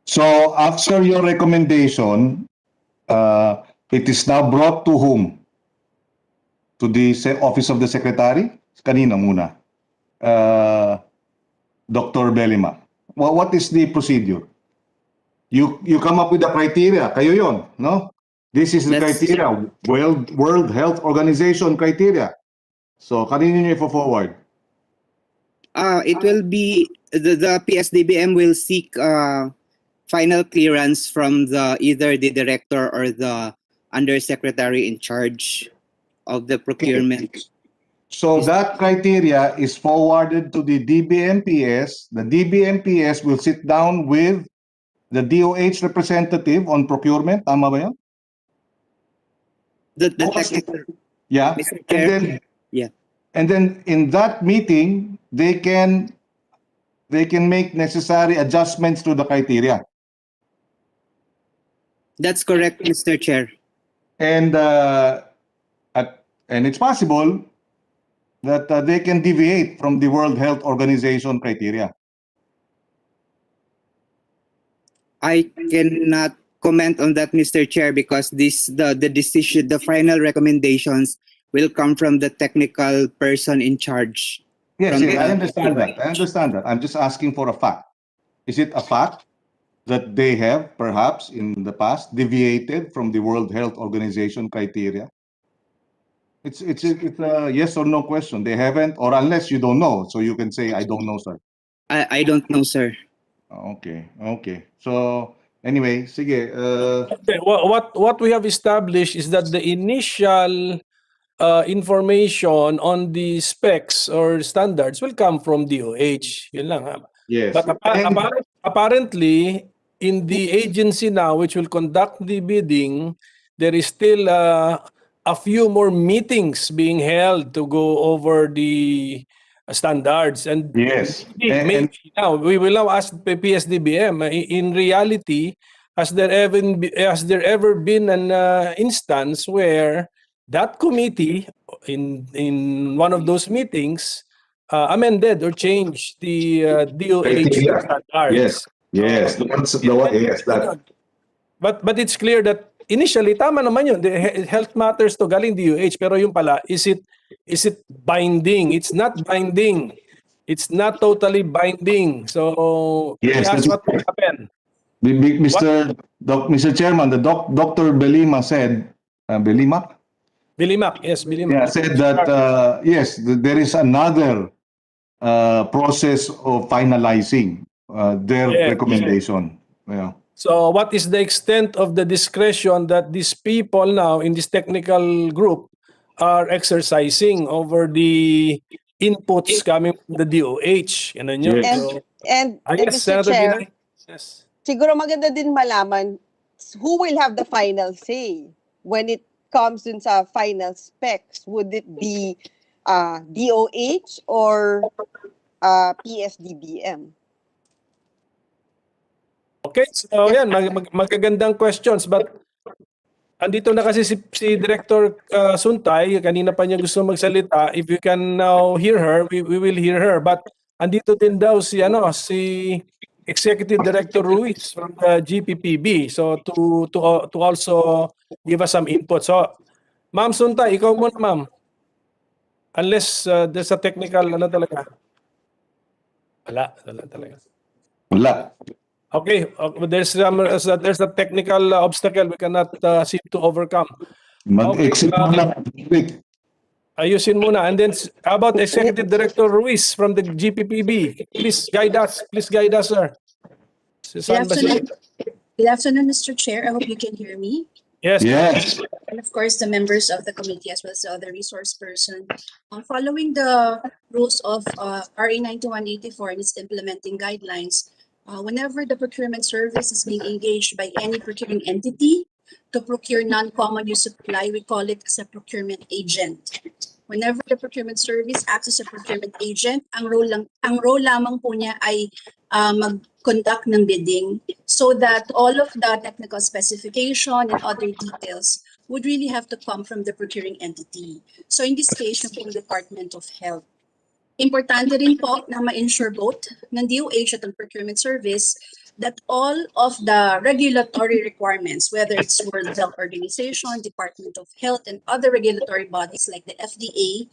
[SPEAKER 5] So after your recommendation, it is now brought to whom? To the Office of the Secretary? Kanina muna. Dr. Bellimac. What is the procedure? You come up with the criteria. Kayo yon, no? This is the
[SPEAKER 12] That's-
[SPEAKER 5] criteria. World Health Organization criteria. So, kanino nyo i-forward?
[SPEAKER 12] It will be the PSDBM will seek final clearance from either the director or the undersecretary in charge of the procurement.
[SPEAKER 5] So that criteria is forwarded to the DBMPS. The DBMPS will sit down with the DOH representative on procurement. Tama ba yan?
[SPEAKER 12] The technical,
[SPEAKER 5] Yeah.
[SPEAKER 12] Mr.
[SPEAKER 5] And
[SPEAKER 12] Chair.
[SPEAKER 5] then,
[SPEAKER 12] Yeah.
[SPEAKER 5] and then in that meeting, they can make necessary adjustments to the criteria.
[SPEAKER 12] That's correct, Mr. Chair.
[SPEAKER 5] And and it's possible that they can deviate from the World Health Organization criteria.
[SPEAKER 12] I cannot comment on that, Mr. Chair, because the decision, the final recommendations will come from the technical person in charge.
[SPEAKER 5] Yes,
[SPEAKER 12] From
[SPEAKER 5] yes, I
[SPEAKER 12] the-
[SPEAKER 5] understand that. I understand that. I'm just asking for a fact. Is it a fact that they have perhaps in the past deviated from the World Health Organization criteria? It's a yes or no question. They haven't, or unless you don't know, so you can say I don't know, sir.
[SPEAKER 12] I don't know, sir.
[SPEAKER 5] Okay, okay. So anyway, sige.
[SPEAKER 2] Okay, what we have established is that the initial information on the specs or standards will come from DOH. Yun lang. Ha?
[SPEAKER 5] Yes.
[SPEAKER 2] But apparently, in the agency now, which will conduct the bidding, there is still a few more meetings being held to go over the standards. And
[SPEAKER 5] Yes.
[SPEAKER 2] maybe now we will now ask the PSDBM. In reality, has there ever been an instance where that committee in one of those meetings amended or changed the DOH standards?
[SPEAKER 5] Yes. Yes. That.
[SPEAKER 2] But it's clear that initially tama naman yun. The health matters to galing DOH, pero yung pala is it binding? It's not binding. It's not totally binding. So
[SPEAKER 5] Yes,
[SPEAKER 2] that's
[SPEAKER 5] that's-
[SPEAKER 2] what will happen.
[SPEAKER 5] Mr. Chairman, Dr. Belima said, Belima?
[SPEAKER 2] Bilimak, yes, Bilimak.
[SPEAKER 5] Yeah, said that yes, there is another process of finalizing their
[SPEAKER 2] Yes.
[SPEAKER 5] recommendation. Yeah.
[SPEAKER 2] So what is the extent of the discretion that these people now in this technical group are exercising over the inputs coming from the DOH? Yan yun.
[SPEAKER 5] Yes.
[SPEAKER 2] So,
[SPEAKER 4] And
[SPEAKER 2] yes,
[SPEAKER 4] Mr.
[SPEAKER 2] Senator
[SPEAKER 4] Chair,
[SPEAKER 2] Binay. Yes.
[SPEAKER 4] siguro maganda din malaman who will have the final say when it comes dun sa final specs. Would it be DOH or PSDBM?
[SPEAKER 2] Okay, so yan, magagandang questions. But andito na kasi si Director Suntay, kanina pa niya gusto magsalita. If you can now hear her, we will hear her. But andito din daw si Executive Director Ruiz from the GPPB. So to also give us some input. So Ma'am Suntay, ikaw muna ma'am. Unless there's a technical talaga. Wala talaga.
[SPEAKER 5] Wala.
[SPEAKER 2] Okay, there's a technical obstacle we cannot seem to overcome.
[SPEAKER 5] Mag-exit muna.
[SPEAKER 2] Ayusin muna. And then, how about Executive Director Ruiz from the GPPB? Please guide us. Please guide us, sir.
[SPEAKER 13] Good afternoon, Mr. Chair. I hope you can hear me.
[SPEAKER 2] Yes.
[SPEAKER 5] Yes.
[SPEAKER 13] And of course, the members of the committee as well as the other resource person. Following the rules of RA 9184 and its implementing guidelines, whenever the procurement service is being engaged by any procuring entity to procure non-common use supply, we call it as a procurement agent. Whenever the procurement service acts as a procurement agent, ang role lamang po niya ay mag-conduct ng bidding so that all of the technical specification and other details would really have to come from the procuring entity. So in this case, yung Department of Health. Importante rin po na ma-ensure both ng DOH at ng procurement service that all of the regulatory requirements, whether it's World Health Organization, Department of Health, and other regulatory bodies like the FDA,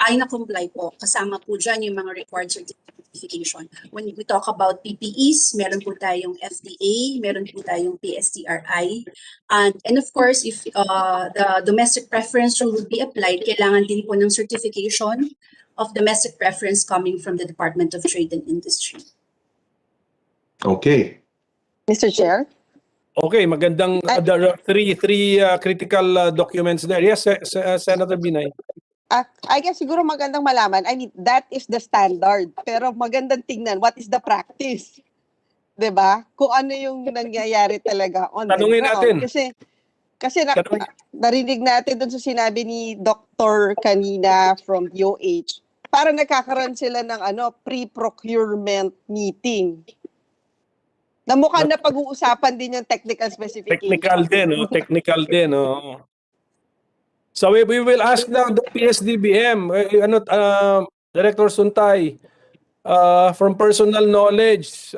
[SPEAKER 13] ay na-comply po. Kasama po dyan yung mga required certifications certification. When we talk about PPEs, meron po tayong FDA, meron po tayong PSTRI, and of course, if the domestic preference rule will be applied, kailangan din po ng certification of domestic preference coming from the Department of Trade and Industry.
[SPEAKER 5] Okay.
[SPEAKER 4] Mr. Chair?
[SPEAKER 2] Okay, magandang there are three critical documents there. Yes, Senator Binay.
[SPEAKER 4] I guess siguro magandang malaman. I mean, that is the standard. Pero magandang tingnan, what is the practice? 'Di ba? Kung ano yung nangyayari talaga on
[SPEAKER 2] Tanungin
[SPEAKER 4] the
[SPEAKER 2] natin.
[SPEAKER 4] ground. Kasi narinig natin dun sa sinabi ni Dr. kanina from DOH, para nagkakaroon sila ng pre-procurement meeting. Na mukhang na pag-uusapan din yung technical specification.
[SPEAKER 2] Technical din. So we will ask now the PSDBM, Director Suntay, from personal knowledge,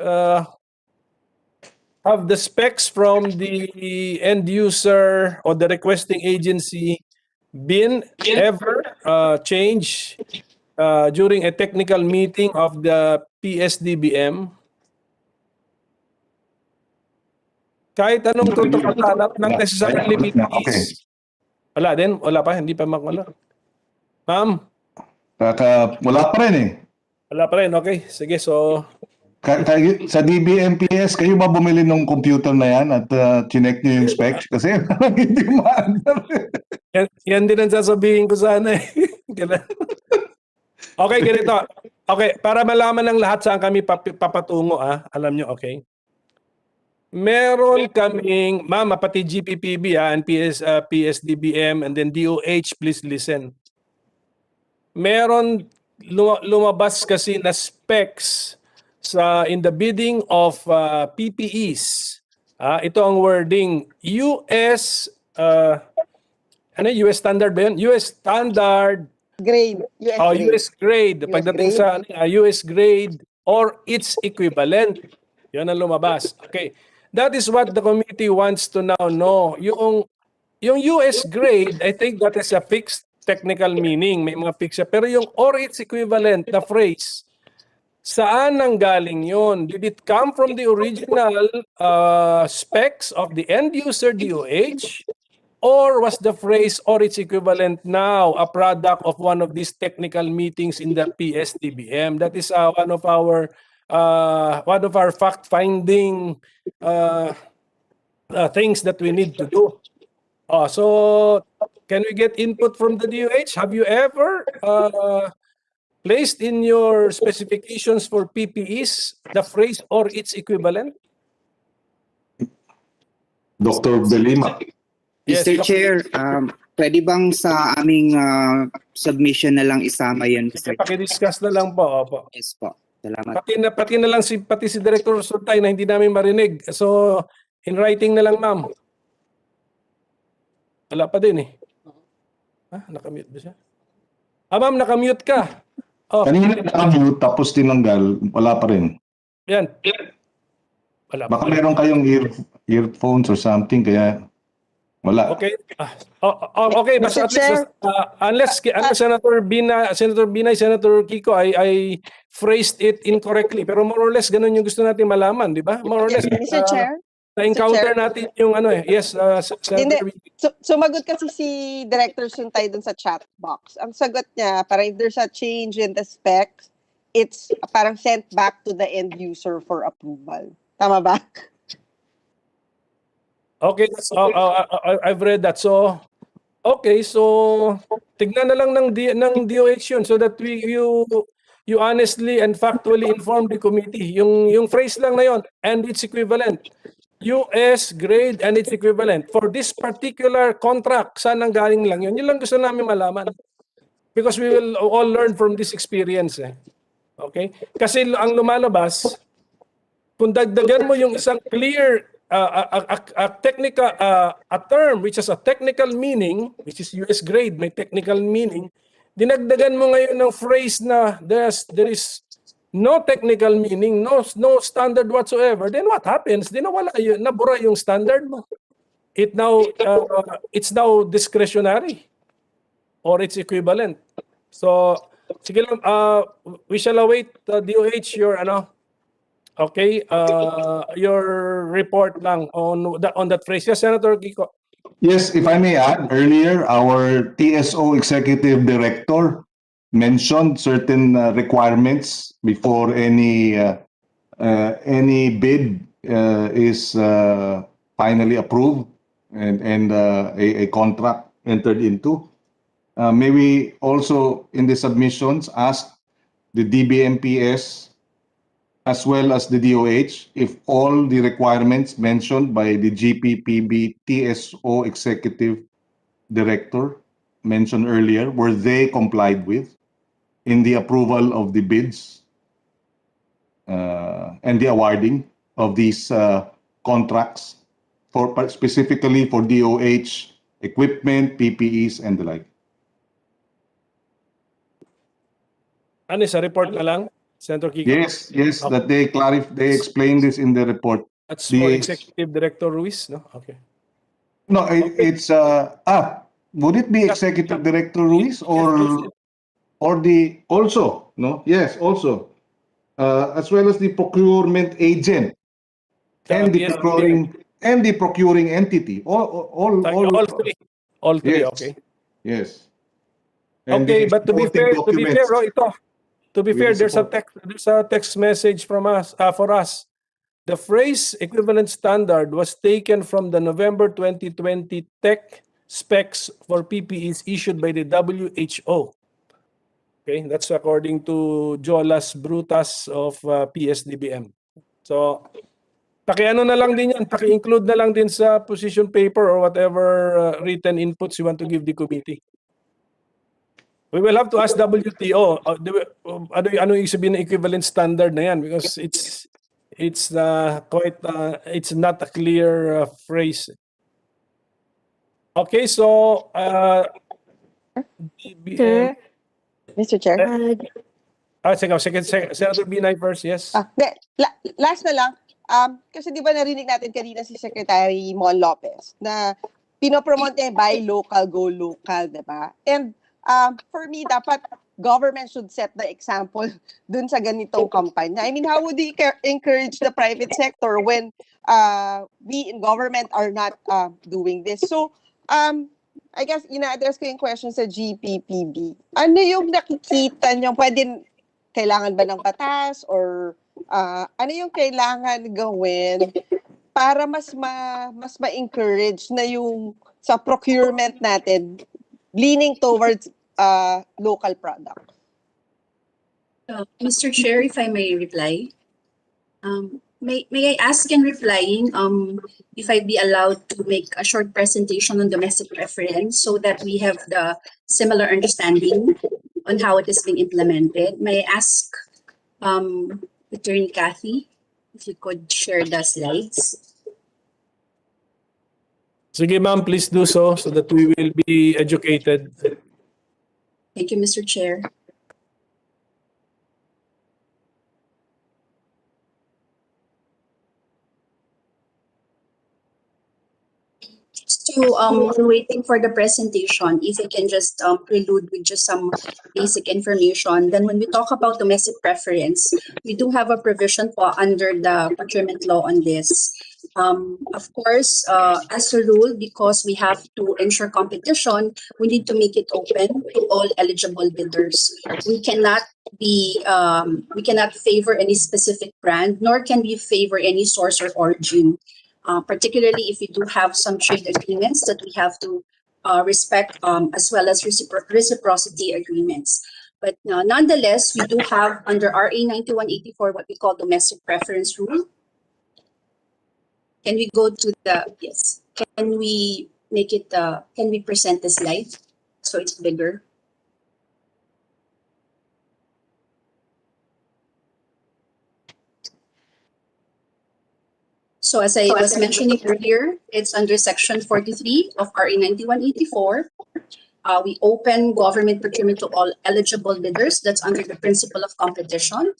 [SPEAKER 2] have the specs from the end user or the requesting agency been ever changed during a technical meeting of the PSDBM? Kahit anong protocol, not necessarily PPEs. Wala din? Wala pa? Hindi pa makuha? Ma'am?
[SPEAKER 5] Wala pa rin eh.
[SPEAKER 2] Wala pa rin, okay. Sige, so...
[SPEAKER 5] Sa DBMPS, kayo ba bumili ng computer na yan at chinek nyo yung specs? Kasi hindi maandar.
[SPEAKER 2] Yan din ang sasabihin ko sana eh. Okay, ganito. Okay, para malaman ng lahat saan kami papatungo, alam nyo, okay? Meron kaming, ma'am, pati GPPB and PSDBM and then DOH, please listen. Meron lumabas kasi na specs in the bidding of PPEs. Ito ang wording, US standard ba yun? US standard
[SPEAKER 4] grade.
[SPEAKER 2] US grade. Pagdating sa US grade or its equivalent. Yan ang lumabas. Okay. That is what the committee wants to now know. Yung US grade, I think that is a fixed technical meaning. May mga fixed. Pero yung or its equivalent, the phrase, saan nang galing yun? Did it come from the original specs of the end user DOH? Or was the phrase or its equivalent now a product of one of these technical meetings in the PSDBM? That is one of our fact-finding things that we need to do. So, can we get input from the DOH? Have you ever placed in your specifications for PPEs the phrase or its equivalent?
[SPEAKER 5] Dr. Belima.
[SPEAKER 2] Yes,
[SPEAKER 12] Mr. Chair, pwede bang sa aming submission na lang isama yan, Mr. Chair?
[SPEAKER 2] Paki-discuss na lang po. Opo.
[SPEAKER 12] Yes po. Salamat.
[SPEAKER 2] Pati na lang pati si Director Suntay na hindi namin marinig. So, in writing na lang, ma'am. Wala pa din eh. Nakamute ba siya? Ma'am, nakamute ka.
[SPEAKER 5] Kanina nakamute tapos tinanggal, wala pa rin.
[SPEAKER 2] Yan. Wala pa.
[SPEAKER 5] Baka meron kayong earphones or something, kaya wala.
[SPEAKER 2] Okay. Okay, basta at least, unless Senator Binay, Senator Kiko, I phrased it incorrectly. Pero more or less, ganun yung gusto natin malaman, di ba? More or less.
[SPEAKER 4] Mr. Chair?
[SPEAKER 2] Na-encounter natin yung yes, Senator
[SPEAKER 4] Hindi. Sumagot kasi si Director Suntay dun sa chat box. Ang sagot niya, parang if there's a change in the specs, it's parang sent back to the end user for approval. Tama ba?
[SPEAKER 2] Okay, I've read that. So, okay, so tignan na lang ng DOH yun so that you honestly and factually inform the committee. Yung phrase lang na yun, and its equivalent. US grade and its equivalent. For this particular contract, saan ang galing lang yun? Yun lang gusto namin malaman. Because we will all learn from this experience. Okay? Kasi ang lumalabas, kung dagdagan mo yung isang clear a term which has a technical meaning, which is US grade, may technical meaning, dinagdagan mo ngayon ng phrase na there is no technical meaning, no standard whatsoever, then what happens? Di nawala yun, nabura yung standard mo. It's now discretionary or its equivalent. So Sige lang, we shall await DOH your your report lang on that phrase. Yes, Senator Kiko.
[SPEAKER 5] Yes, if I may add, earlier our TSO executive director mentioned certain requirements before any bid is finally approved and a contract entered into. May we also in the submissions ask the DBMPS as well as the DOH if all the requirements mentioned by the GPPB TSO executive director mentioned earlier were they complied with in the approval of the bids and the awarding of these contracts for specifically for DOH equipment, PPEs, and the like.
[SPEAKER 2] Ano sa report na lang, Senator Kiko?
[SPEAKER 5] Yes,
[SPEAKER 2] Okay.
[SPEAKER 5] that they explained this in the report.
[SPEAKER 2] That's for Executive Director Ruiz, no? Okay.
[SPEAKER 5] No, it's would it be Executive Director Ruiz or the also, no? Yes, also. As well as the procurement agent and the procuring entity. All
[SPEAKER 2] three. All three,
[SPEAKER 5] yes.
[SPEAKER 2] okay.
[SPEAKER 5] Yes. And
[SPEAKER 2] Okay,
[SPEAKER 5] the
[SPEAKER 2] but to be fair,
[SPEAKER 5] documents.
[SPEAKER 2] there's a text message from us for us. The phrase equivalent standard was taken from the November 2020 tech specs for PPEs issued by the WHO. Okay, that's according to Jolas Brutas of PSDBM. So, paki-ano na lang din yan, paki-include na lang din sa position paper or whatever written inputs you want to give the committee. We will have to ask WTO, ano yung sabihin ng equivalent standard na yan because it's not a clear phrase. Okay, so
[SPEAKER 7] Sir,
[SPEAKER 4] Mr. Chair.
[SPEAKER 2] Senator Binay first, yes.
[SPEAKER 4] Last na lang, kasi di ba narinig natin kanina si Secretary Mon Lopez na pinopromote niya buy local, go local, di ba? And for me, dapat government should set the example dun sa ganitong kampanya. I mean, how would you encourage the private sector when we in government are not doing this? So, I guess ina-address ko yung question sa GPPB. Ano yung nakikita nyo? Kailangan ba ng batas or ano yung kailangan gawin para mas ma-encourage na yung sa procurement natin leaning towards local product?
[SPEAKER 13] Mr. Chair, if I may reply. May I ask in replying if I'd be allowed to make a short presentation on domestic preference so that we have the similar understanding on how it is being implemented. May I ask Attorney Kathy if you could share the slides?
[SPEAKER 2] Sige ma'am, please do so that we will be educated.
[SPEAKER 13] Thank you, Mr. Chair. While waiting for the presentation, if I can just prelude with just some basic information, then when we talk about domestic preference, we do have a provision under the procurement law on this. Of course, as a rule, because we have to ensure competition, we need to make it open to all eligible bidders. We cannot favor any specific brand, nor can we favor any source or origin. Particularly if we do have some trade agreements that we have to respect, as well as reciprocity agreements. But nonetheless, we do have under RA 9184 what we call domestic preference rule. Can we go to yes? Can we make it? Can we present the slide so it's bigger? So as I was mentioning earlier, it's under Section 43 of RA 9184. We open government procurement to all eligible bidders. That's under the principle of competition.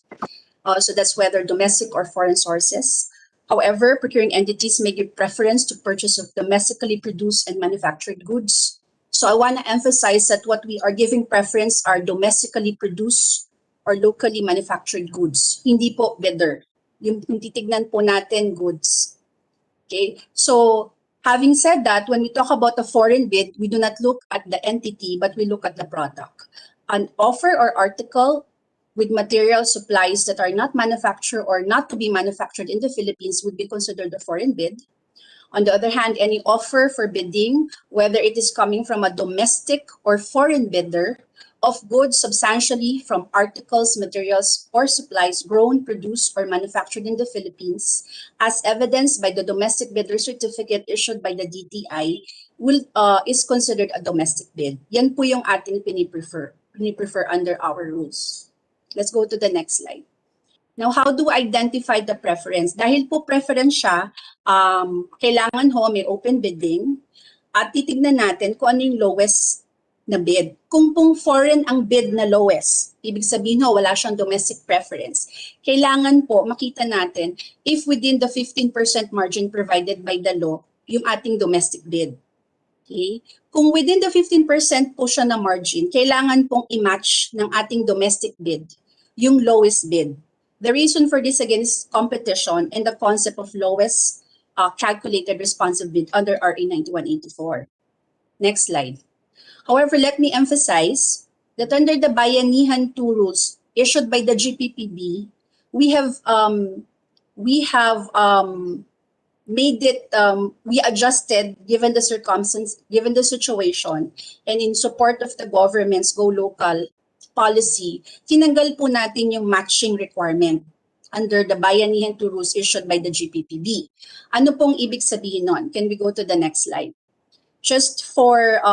[SPEAKER 13] So that's whether domestic or foreign sources. However, procuring entities may give preference to purchase of domestically produced and manufactured goods. So I want to emphasize that what we are giving preference are domestically produced or locally manufactured goods. Hindi po bidder. Yung titignan po natin goods. Okay, so having said that, when we talk about a foreign bid, we do not look at the entity, but we look at the product. An offer or article with material supplies that are not manufactured or not to be manufactured in the Philippines would be considered a foreign bid. On the other hand, any offer for bidding, whether it is coming from a domestic or foreign bidder, of goods substantially from articles, materials, or supplies grown, produced, or manufactured in the Philippines, as evidenced by the domestic bidder certificate issued by the DTI, is considered a domestic bid. Yan po yung ating piniprefer under our rules. Let's go to the next slide. Now, how do I identify the preference? Dahil po preference siya, kailangan may open bidding at titignan natin kung ano yung lowest na bid. Kung pong foreign ang bid na lowest, ibig sabihin wala siyang domestic preference. Kailangan po makita natin if within the 15% margin provided by the law, yung ating domestic bid. Okay? Kung within the 15% po siya na margin, kailangan pong i-match ng ating domestic bid yung lowest bid. The reason for this again is competition and the concept of lowest calculated responsive bid under RA 9184. Next slide. However, let me emphasize that under the Bayanihan 2 rules issued by the GPPB, we adjusted given the circumstance, given the situation, and in support of the government's go local policy, tinanggal po natin yung matching requirement under the Bayanihan 2 rules issued by the GPPB. Ano pong ibig sabihin nun? Can we go to the next slide? Just for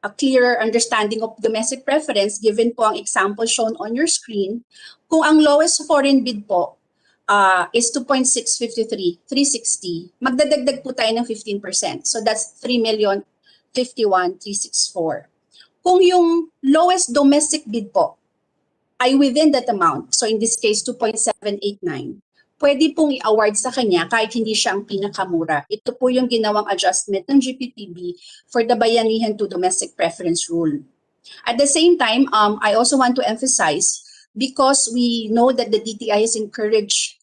[SPEAKER 13] a clearer understanding of domestic preference, given po ang example shown on your screen, kung ang lowest foreign bid po is 2.653, 360, magdadagdag po tayo ng 15%. So that's 3,051,364. Kung yung lowest domestic bid po ay within that amount, so in this case 2.789, pwede pong i-award sa kanya kahit hindi siya ang pinakamura. Ito po yung ginawang adjustment ng GPPB for the Bayanihan 2 domestic preference rule. At the same time, I also want to emphasize, because we know that the DTI has encouraged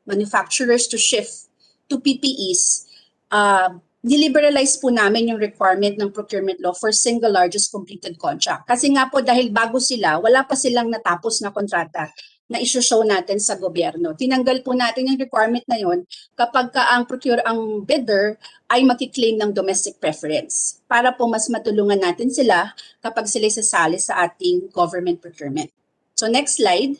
[SPEAKER 13] manufacturers to shift to PPEs, niliberalize po namin yung requirement ng procurement law for single largest completed contract. Kasi nga po dahil bago sila, wala pa silang natapos na kontrata na isushow natin sa gobyerno. Tinanggal po natin yung requirement na yun kapag ang bidder ay makiklaim ng domestic preference para po mas matulungan natin sila kapag sila sasali sa ating government procurement. So next slide.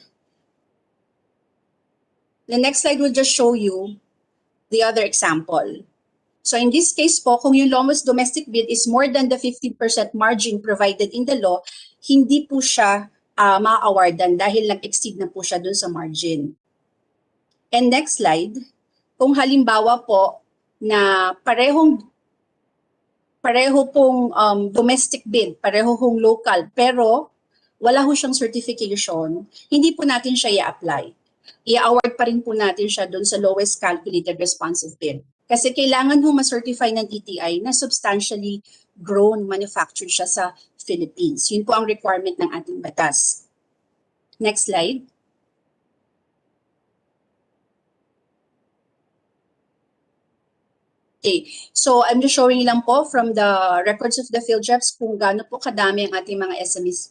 [SPEAKER 13] The next slide will just show you the other example. So in this case po, kung yung lowest domestic bid is more than the 15% margin provided in the law, hindi po siya ma-awardan dahil nag-exceed na po siya dun sa margin. And next slide, kung halimbawa po na pareho pong domestic bid, pareho pong local, pero wala ho siyang certification, hindi po natin siya i-apply. I-award pa rin po natin siya dun sa lowest calculated responsive bid. Kasi kailangan ho ma-certify ng DTI na substantially grown, manufactured siya sa Philippines. Yun po ang requirement ng ating batas. Next slide. Okay, so I'm just showing lang po from the records of the PhilJeps kung gaano po kadami ang ating mga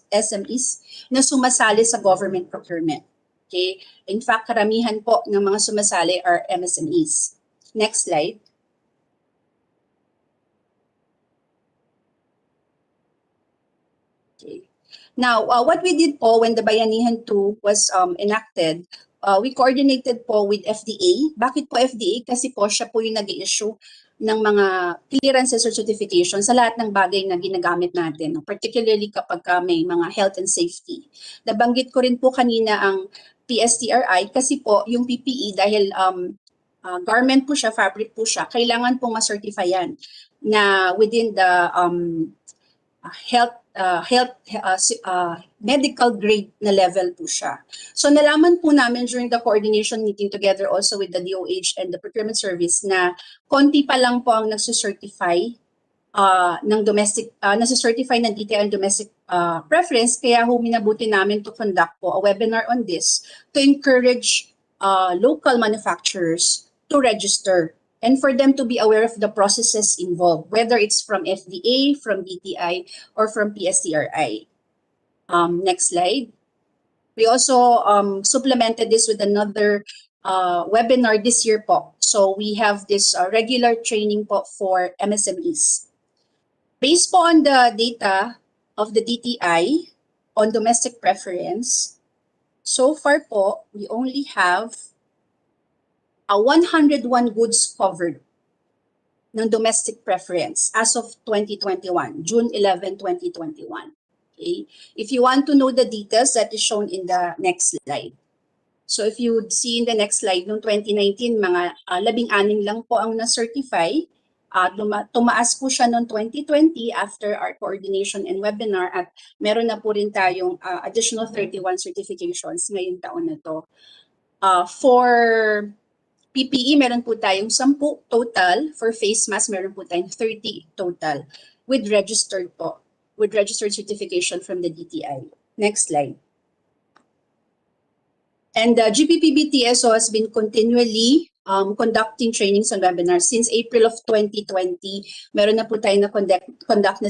[SPEAKER 13] SMEs na sumasali sa government procurement. Okay, in fact, karamihan po ng mga sumasali are MSMEs. Next slide. Okay. Now, what we did po when the Bayanihan 2 was enacted, we coordinated po with FDA. Bakit po FDA? Kasi po siya po yung nag-i-issue ng mga clearances or certification sa lahat ng bagay na ginagamit natin, particularly kapag may mga health and safety. Nabanggit ko rin po kanina ang PSTRI kasi po yung PPE dahil garment po siya, fabric po siya, kailangan pong ma-certify yan na within the medical grade na level po siya. So nalaman po namin during the coordination meeting together also with the DOH and the procurement service na konti pa lang po ang nagsucertify ng domestic, nasa-certify ng DTI ang domestic preference, kaya minabuti namin to conduct po a webinar on this to encourage local manufacturers to register and for them to be aware of the processes involved, whether it's from FDA, from DTI, or from PSTRI. Next slide. We also supplemented this with another webinar this year po. So we have this regular training po for MSMEs. Based po on the data of the DTI on domestic preference, so far po, we only have 101 goods covered ng domestic preference as of 2021, June 11, 2021. Okay? If you want to know the details, that is shown in the next slide. So if you see in the next slide, noong 2019, mga 16 lang po ang na-certify. Tumaas po siya noong 2020 after our coordination and webinar at meron na po rin tayong additional 31 certifications ngayong taon na to. For PPE, meron po tayong 10 total. For face mask, meron po tayong 30 total with registered certification from the DTI. Next slide. And the GPPB-TSO has been continually conducting trainings and webinars since April of 2020. Meron na po tayo na conduct na